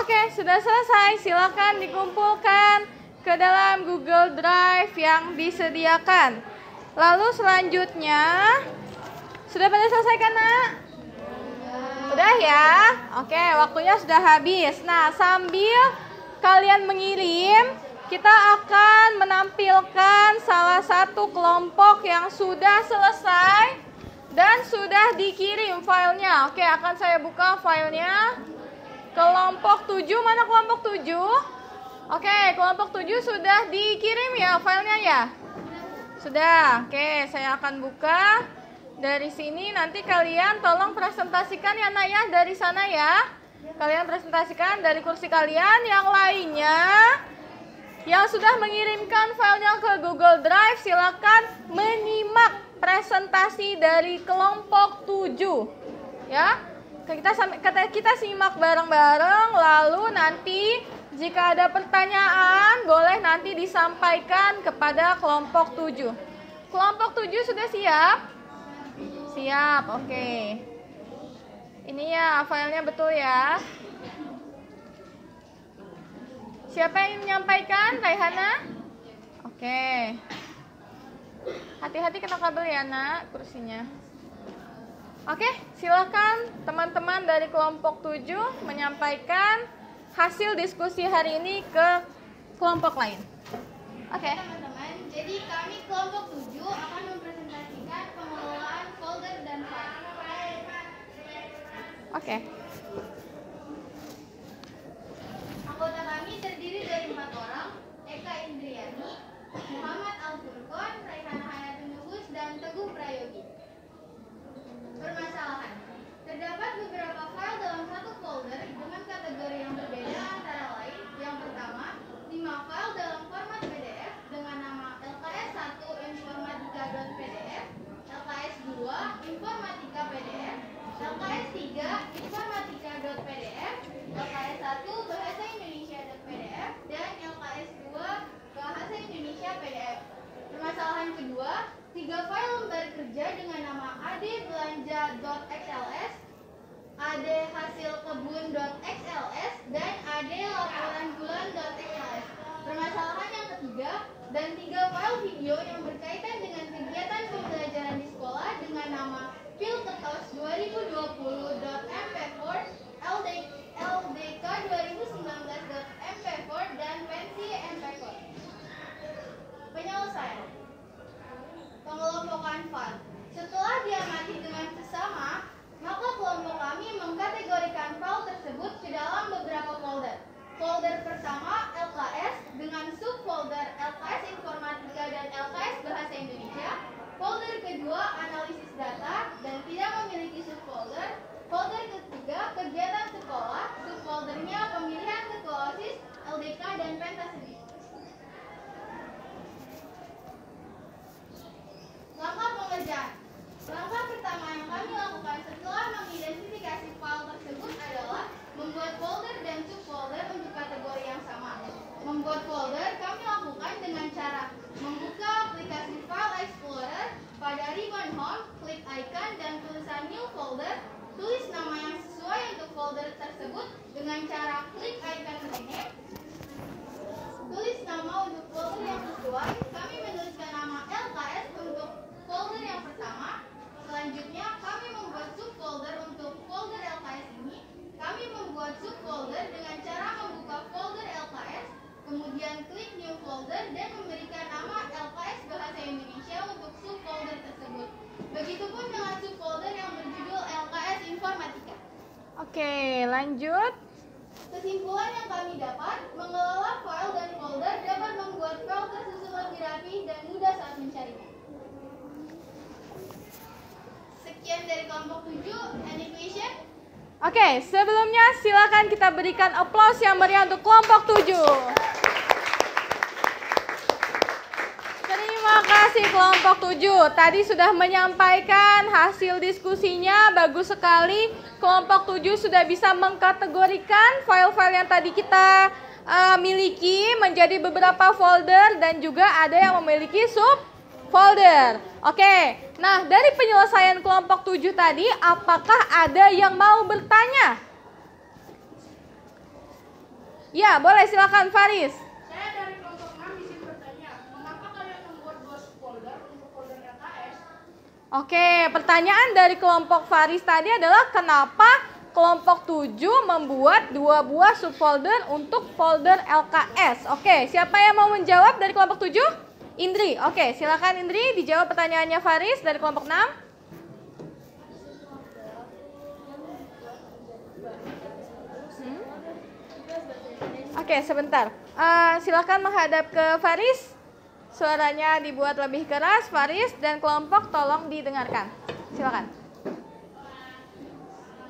Oke, sudah selesai. Silakan dikumpulkan ke dalam Google Drive yang disediakan. Lalu selanjutnya, sudah pada selesai kan, Nak? Sudah ya? Oke, waktunya sudah habis. Nah, sambil kalian mengirim, kita akan menampilkan salah satu kelompok yang sudah selesai dan sudah dikirim filenya. Oke, akan saya buka filenya. Kelompok 7, mana kelompok 7? Oke, kelompok 7 sudah dikirim ya filenya ya? Sudah. Oke, saya akan buka. Dari sini nanti kalian tolong presentasikan ya, Nak ya, dari sana ya. Kalian presentasikan dari kursi kalian. Yang lainnya yang sudah mengirimkan filenya ke Google Drive, silakan menyimak presentasi dari kelompok 7 ya. Kita simak bareng-bareng, lalu nanti jika ada pertanyaan boleh nanti disampaikan kepada kelompok 7. Kelompok 7 sudah siap? Siap, oke. Ini ya filenya betul ya. Siapa yang menyampaikan? Raihana? Oke. Hati-hati kena kabel ya nak, kursinya. Oke, silakan teman-teman dari kelompok 7 menyampaikan hasil diskusi hari ini ke kelompok lain. Oke. Teman-teman, jadi kami kelompok 7 akan mempresentasikan pengelolaan folder dan file. Oke. Anggota kami terdiri dari 4 orang, Eka Indriani, Muhammad Al-Furqon, Raihana Hayatun Nubus, dan Teguh Prayogi. Permasalahan. Terdapat beberapa file dalam satu folder dengan kategori yang berbeda antara lain. Yang pertama, 5 file dalam format PDF dengan nama LKS1 informatika.pdf, LKS2 informatika PDF, LKS3 informatika.pdf, LKS1 bahasa Indonesia.pdf, dan LKS2 bahasa Indonesia PDF. Permasalahan kedua, 3 file lembar kerja dengan nama adbelanja.xls, adhasilkebun.xls, dan adlaporanbulan.xls. Permasalahan yang ketiga, dan 3 file video yang berkaitan dengan kegiatan pembelajaran di sekolah dengan nama filketos 2020.mp4, LDK 2019.mp4, dan pensi mp4. Penyelesaian. Pengelompokan file. Setelah diamati dengan sesama, maka kelompok kami mengkategorikan file tersebut ke dalam beberapa folder. Folder pertama LKS dengan subfolder LKS Informatika dan LKS Bahasa Indonesia. Folder kedua analisis data dan tidak memiliki subfolder. Folder ketiga kegiatan sekolah, subfoldernya pemilihan ketua OSIS, LDK, dan pentas seni. Langkah pengerjaan. Langkah pertama yang kami lakukan setelah mengidentifikasi file tersebut adalah membuat folder dan subfolder untuk kategori yang sama. Membuat folder kami lakukan dengan cara membuka aplikasi File Explorer pada ribbon Home, klik icon dan tulisan New Folder, tulis nama yang sesuai untuk folder tersebut dengan cara klik icon rename. Tulis nama untuk folder yang sesuai, kami menuliskan nama LKS untuk folder yang pertama. Selanjutnya, kami membuat subfolder untuk folder LKS ini. Kami membuat subfolder dengan cara membuka folder LKS, kemudian klik New Folder dan memberikan nama LKS Bahasa Indonesia untuk subfolder tersebut. Begitupun dengan subfolder yang berjudul LKS Informatika. Oke, lanjut. Kesimpulan yang kami dapat, mengelola file dan folder dapat membuat file tersusun lebih rapi dan mudah saat mencarinya. Sekian dari kelompok 7, any question? Oke, sebelumnya silakan kita berikan aplaus yang meriah untuk kelompok 7. Terima kasih kelompok 7. Tadi sudah menyampaikan hasil diskusinya, bagus sekali. Kelompok 7 sudah bisa mengkategorikan file-file yang tadi kita miliki menjadi beberapa folder dan juga ada yang memiliki subfolder. Oke, nah dari penyelesaian kelompok 7 tadi, apakah ada yang mau bertanya? Ya, boleh silakan Faris. Saya dari kelompok 6 izin bertanya, mengapa kalian membuat 2 subfolder untuk folder LKS? Oke, pertanyaan dari kelompok Faris tadi adalah kenapa kelompok 7 membuat 2 buah subfolder untuk folder LKS. Oke, siapa yang mau menjawab dari kelompok 7? Indri. Oke, silakan Indri dijawab pertanyaannya Faris dari kelompok 6. Oke, sebentar. Silakan menghadap ke Faris. Suaranya dibuat lebih keras, Faris, dan kelompok tolong didengarkan. Silakan.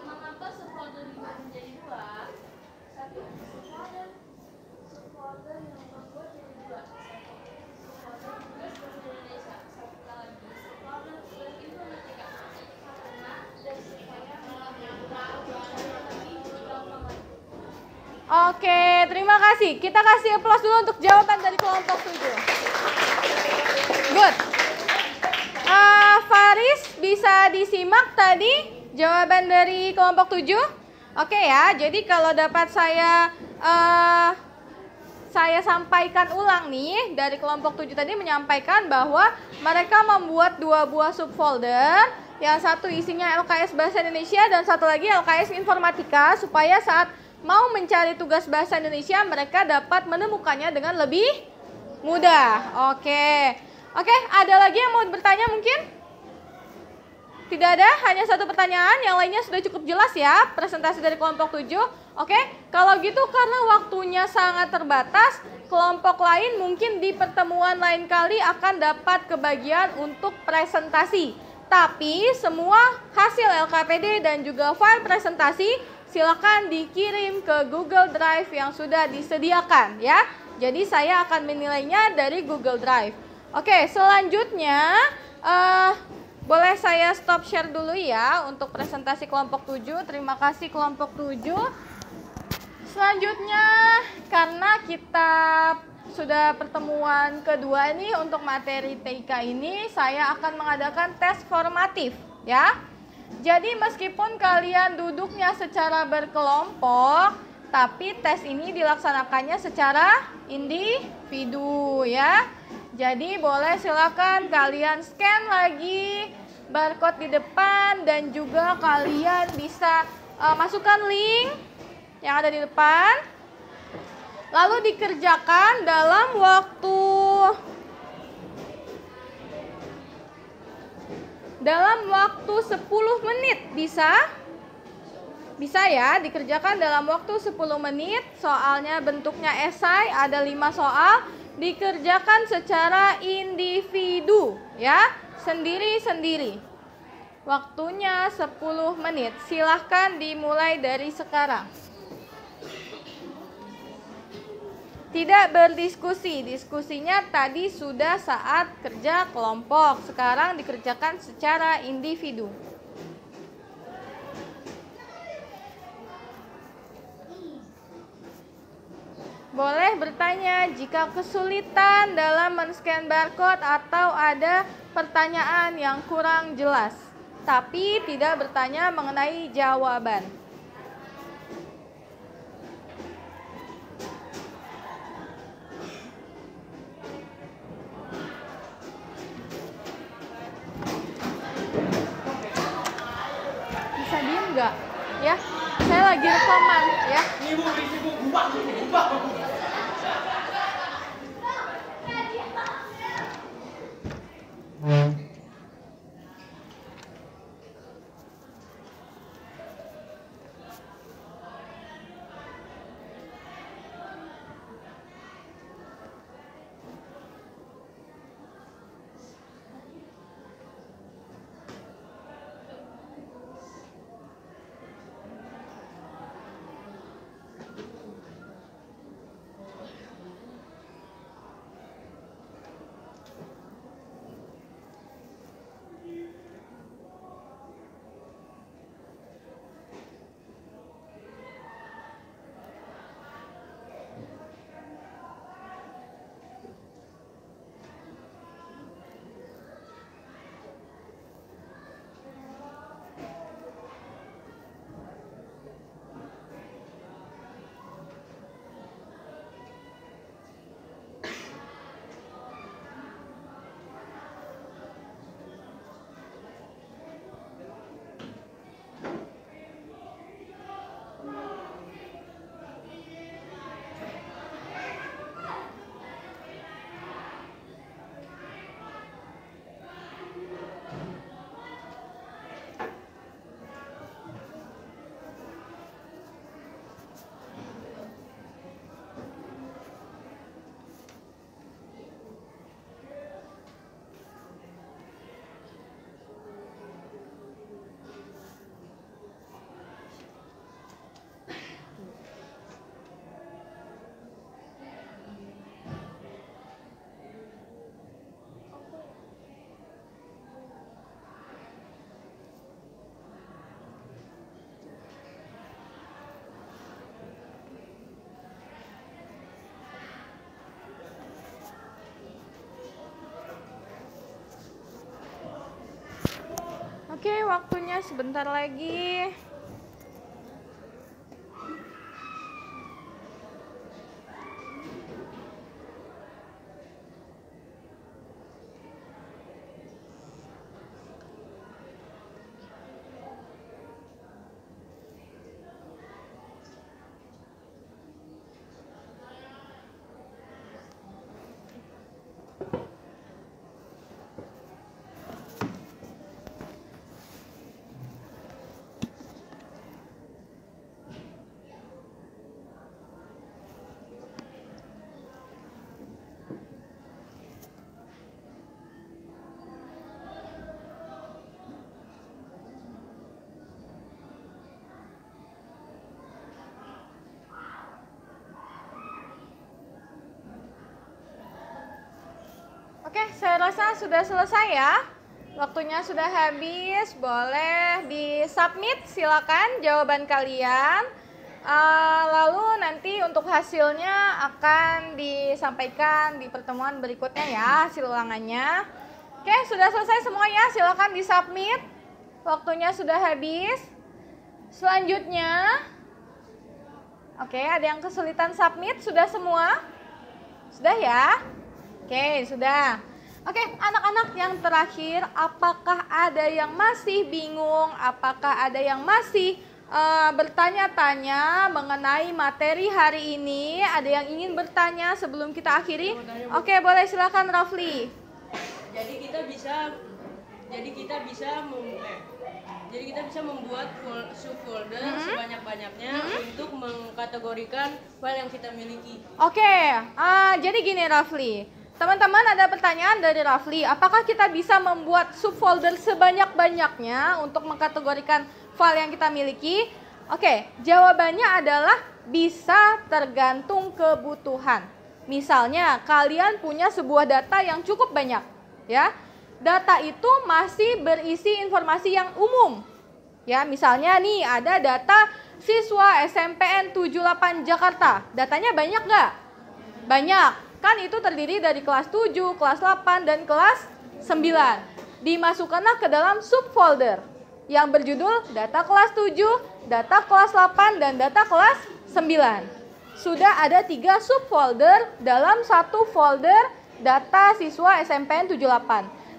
Mengapa subfolder dibagi menjadi 2? Satu, subfolder yang membuat jadi 2. Subfolder tugas bahasa Indonesia. Satu lagi, subfolder tugas informatika. Karena dan supaya Oke, terima kasih. Kita kasih aplaus dulu untuk jawaban dari kelompok 7. Good. Faris, bisa disimak tadi jawaban dari kelompok 7? Oke ya, jadi kalau dapat saya saya sampaikan ulang nih, dari kelompok 7 tadi menyampaikan bahwa mereka membuat 2 buah subfolder. Yang satu isinya LKS Bahasa Indonesia dan satu lagi LKS Informatika, supaya saat mau mencari tugas Bahasa Indonesia mereka dapat menemukannya dengan lebih mudah. Oke, ada lagi yang mau bertanya mungkin? Tidak ada, hanya satu pertanyaan, yang lainnya sudah cukup jelas ya presentasi dari kelompok 7. Oke, kalau gitu karena waktunya sangat terbatas, kelompok lain mungkin di pertemuan lain kali akan dapat kebagian untuk presentasi. Tapi semua hasil LKPD dan juga file presentasi silakan dikirim ke Google Drive yang sudah disediakan ya. Jadi saya akan menilainya dari Google Drive. Oke, selanjutnya boleh saya stop share dulu ya untuk presentasi kelompok 7. Terima kasih kelompok 7. Selanjutnya, karena kita sudah pertemuan kedua nih untuk materi TIK ini, saya akan mengadakan tes formatif ya. Jadi meskipun kalian duduknya secara berkelompok, tapi tes ini dilaksanakannya secara individu ya. Jadi boleh silakan kalian scan lagi barcode di depan dan juga kalian bisa masukkan link yang ada di depan. Lalu dikerjakan dalam waktu 10 menit bisa? Bisa ya, dikerjakan dalam waktu 10 menit. Soalnya bentuknya esai, ada 5 soal. Dikerjakan secara individu ya, sendiri-sendiri. Waktunya 10 menit. Silahkan dimulai dari sekarang. Tidak berdiskusi, diskusinya tadi sudah saat kerja kelompok. Sekarang dikerjakan secara individu. Boleh bertanya jika kesulitan dalam men-scan barcode atau ada pertanyaan yang kurang jelas, tapi tidak bertanya mengenai jawaban. Bisa diem nggak? Ya, saya lagi rekaman ya. Oke, waktunya sebentar lagi. Oke, saya rasa sudah selesai ya. Waktunya sudah habis, boleh di-submit silakan jawaban kalian. Lalu nanti untuk hasilnya akan disampaikan di pertemuan berikutnya ya, hasil ulangannya. Oke, sudah selesai semua ya, silakan di-submit. Waktunya sudah habis. Selanjutnya, oke, ada yang kesulitan submit, sudah semua? Sudah ya? Oke, sudah. Oke, anak-anak yang terakhir, apakah ada yang masih bingung? Apakah ada yang masih bertanya-tanya mengenai materi hari ini? Ada yang ingin bertanya sebelum kita akhiri? Oke, boleh silakan Rafli. Jadi kita bisa membuat subfolder sebanyak-banyaknya untuk mengkategorikan file yang kita miliki. Oke, jadi gini Rafli. Teman-teman, ada pertanyaan dari Rafli. Apakah kita bisa membuat subfolder sebanyak-banyaknya untuk mengkategorikan file yang kita miliki? Oke, jawabannya adalah bisa tergantung kebutuhan. Misalnya, kalian punya sebuah data yang cukup banyak, ya. Data itu masih berisi informasi yang umum. Ya, misalnya nih ada data siswa SMPN 78 Jakarta. Datanya banyak nggak? Banyak. Kan itu terdiri dari kelas 7, kelas 8, dan kelas 9. Dimasukkanlah ke dalam subfolder yang berjudul data kelas 7, data kelas 8, dan data kelas 9. Sudah ada 3 subfolder dalam satu folder data siswa SMPN 78.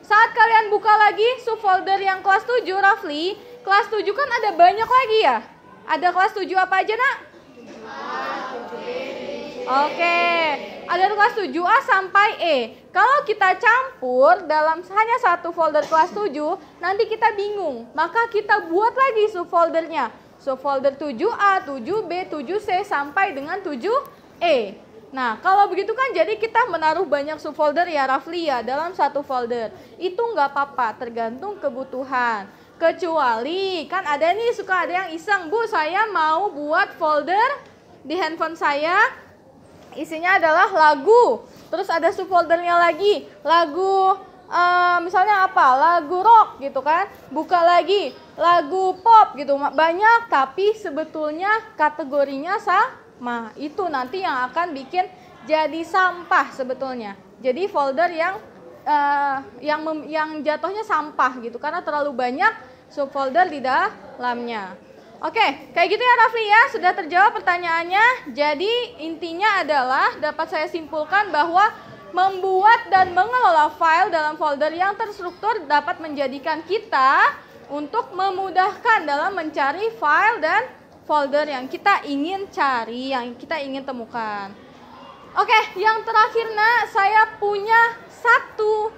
Saat kalian buka lagi subfolder yang kelas 7, Rafli, kelas 7 kan ada banyak lagi ya? Ada kelas 7 apa aja, Nak? Oke, ada kelas 7A sampai E. Kalau kita campur dalam hanya satu folder kelas 7, nanti kita bingung. Maka kita buat lagi subfoldernya. Subfolder 7A, 7B, 7C sampai dengan 7E. Nah, kalau begitu kan jadi kita menaruh banyak subfolder ya Rafli ya dalam satu folder. Itu nggak apa-apa, tergantung kebutuhan. Kecuali kan ada nih suka ada yang iseng, Bu saya mau buat folder di handphone saya. Isinya adalah lagu, terus ada subfoldernya lagi, lagu misalnya apa, lagu rock gitu kan, buka lagi, lagu pop gitu, banyak tapi sebetulnya kategorinya sama, itu nanti yang akan bikin jadi sampah sebetulnya, jadi folder yang jatuhnya sampah gitu, karena terlalu banyak subfolder di dalamnya. Oke, kayak gitu ya Rafli ya, sudah terjawab pertanyaannya. Jadi intinya adalah dapat saya simpulkan bahwa membuat dan mengelola file dalam folder yang terstruktur dapat menjadikan kita untuk memudahkan dalam mencari file dan folder yang kita ingin cari, yang kita ingin temukan. Oke, yang terakhir Nak, saya punya satu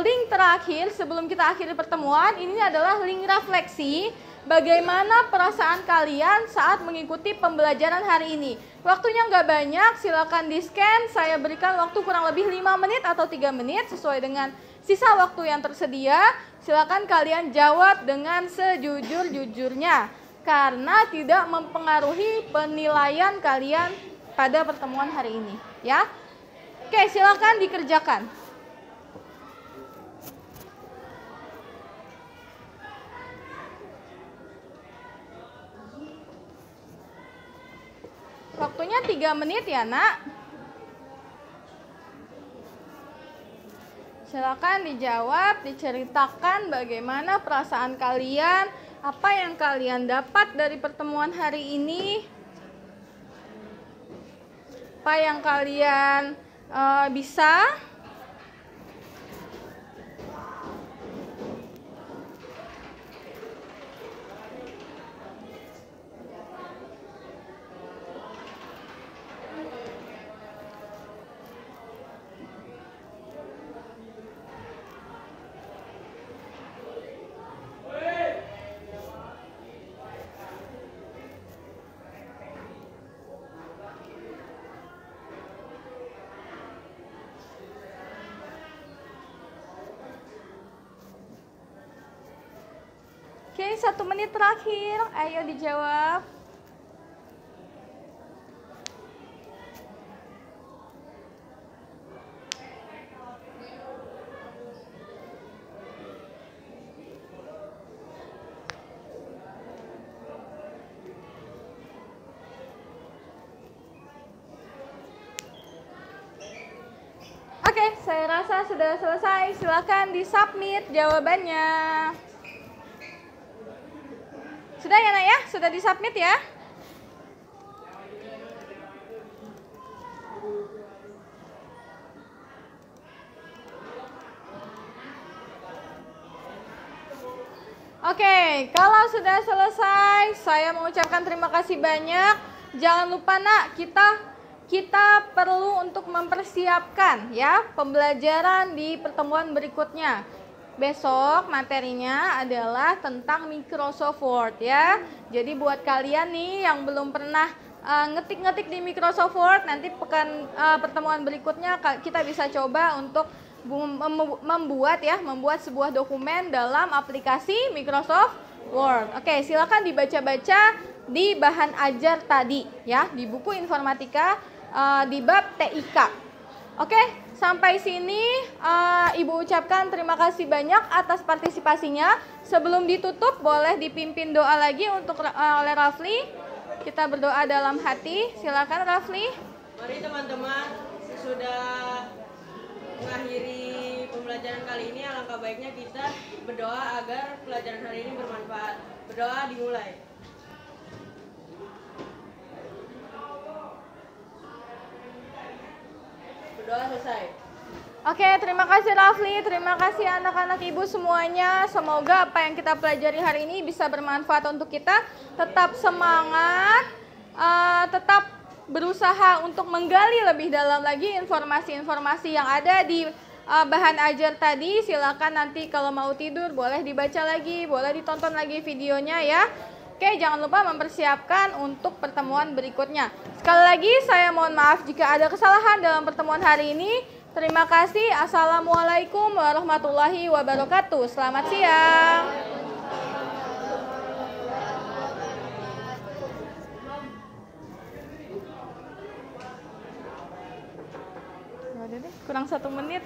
link terakhir sebelum kita akhiri pertemuan. Ini adalah link refleksi. Bagaimana perasaan kalian saat mengikuti pembelajaran hari ini? Waktunya nggak banyak, silakan di-scan. Saya berikan waktu kurang lebih 5 menit atau 3 menit sesuai dengan sisa waktu yang tersedia. Silakan kalian jawab dengan sejujur-jujurnya karena tidak mempengaruhi penilaian kalian pada pertemuan hari ini, ya. Oke, silakan dikerjakan. Waktunya 3 menit ya Nak. Silakan dijawab, diceritakan bagaimana perasaan kalian, apa yang kalian dapat dari pertemuan hari ini, apa yang kalian bisa. Oke, 1 menit terakhir, ayo dijawab. dirasa sudah selesai. Silakan di-submit jawabannya. Sudah ya Nak ya? Sudah di-submit ya? Oke, kalau sudah selesai, saya mengucapkan terima kasih banyak. Jangan lupa Nak, kita perlu untuk mempersiapkan ya pembelajaran di pertemuan berikutnya. Besok materinya adalah tentang Microsoft Word ya. Jadi buat kalian nih yang belum pernah ngetik-ngetik di Microsoft Word, nanti pertemuan berikutnya kita bisa coba untuk membuat sebuah dokumen dalam aplikasi Microsoft Word. Oke, silakan dibaca-baca di bahan ajar tadi ya, di buku informatika di bab TIK. Oke, sampai sini Ibu ucapkan terima kasih banyak atas partisipasinya. Sebelum ditutup boleh dipimpin doa lagi oleh Rafli. Kita berdoa dalam hati. Silakan Rafli. Mari teman-teman, sesudah mengakhiri pembelajaran kali ini, alangkah baiknya kita berdoa agar pelajaran hari ini bermanfaat. Berdoa dimulai. Berdoa selesai. Oke, terima kasih Rafli, terima kasih anak-anak ibu semuanya. Semoga apa yang kita pelajari hari ini bisa bermanfaat untuk kita. Tetap semangat, tetap berusaha untuk menggali lebih dalam lagi informasi-informasi yang ada di bahan ajar tadi. Silakan nanti kalau mau tidur boleh dibaca lagi, boleh ditonton lagi videonya ya. Oke, jangan lupa mempersiapkan untuk pertemuan berikutnya. Sekali lagi saya mohon maaf jika ada kesalahan dalam pertemuan hari ini. Terima kasih. Assalamualaikum warahmatullahi wabarakatuh. Selamat siang. Kurang 1 menit.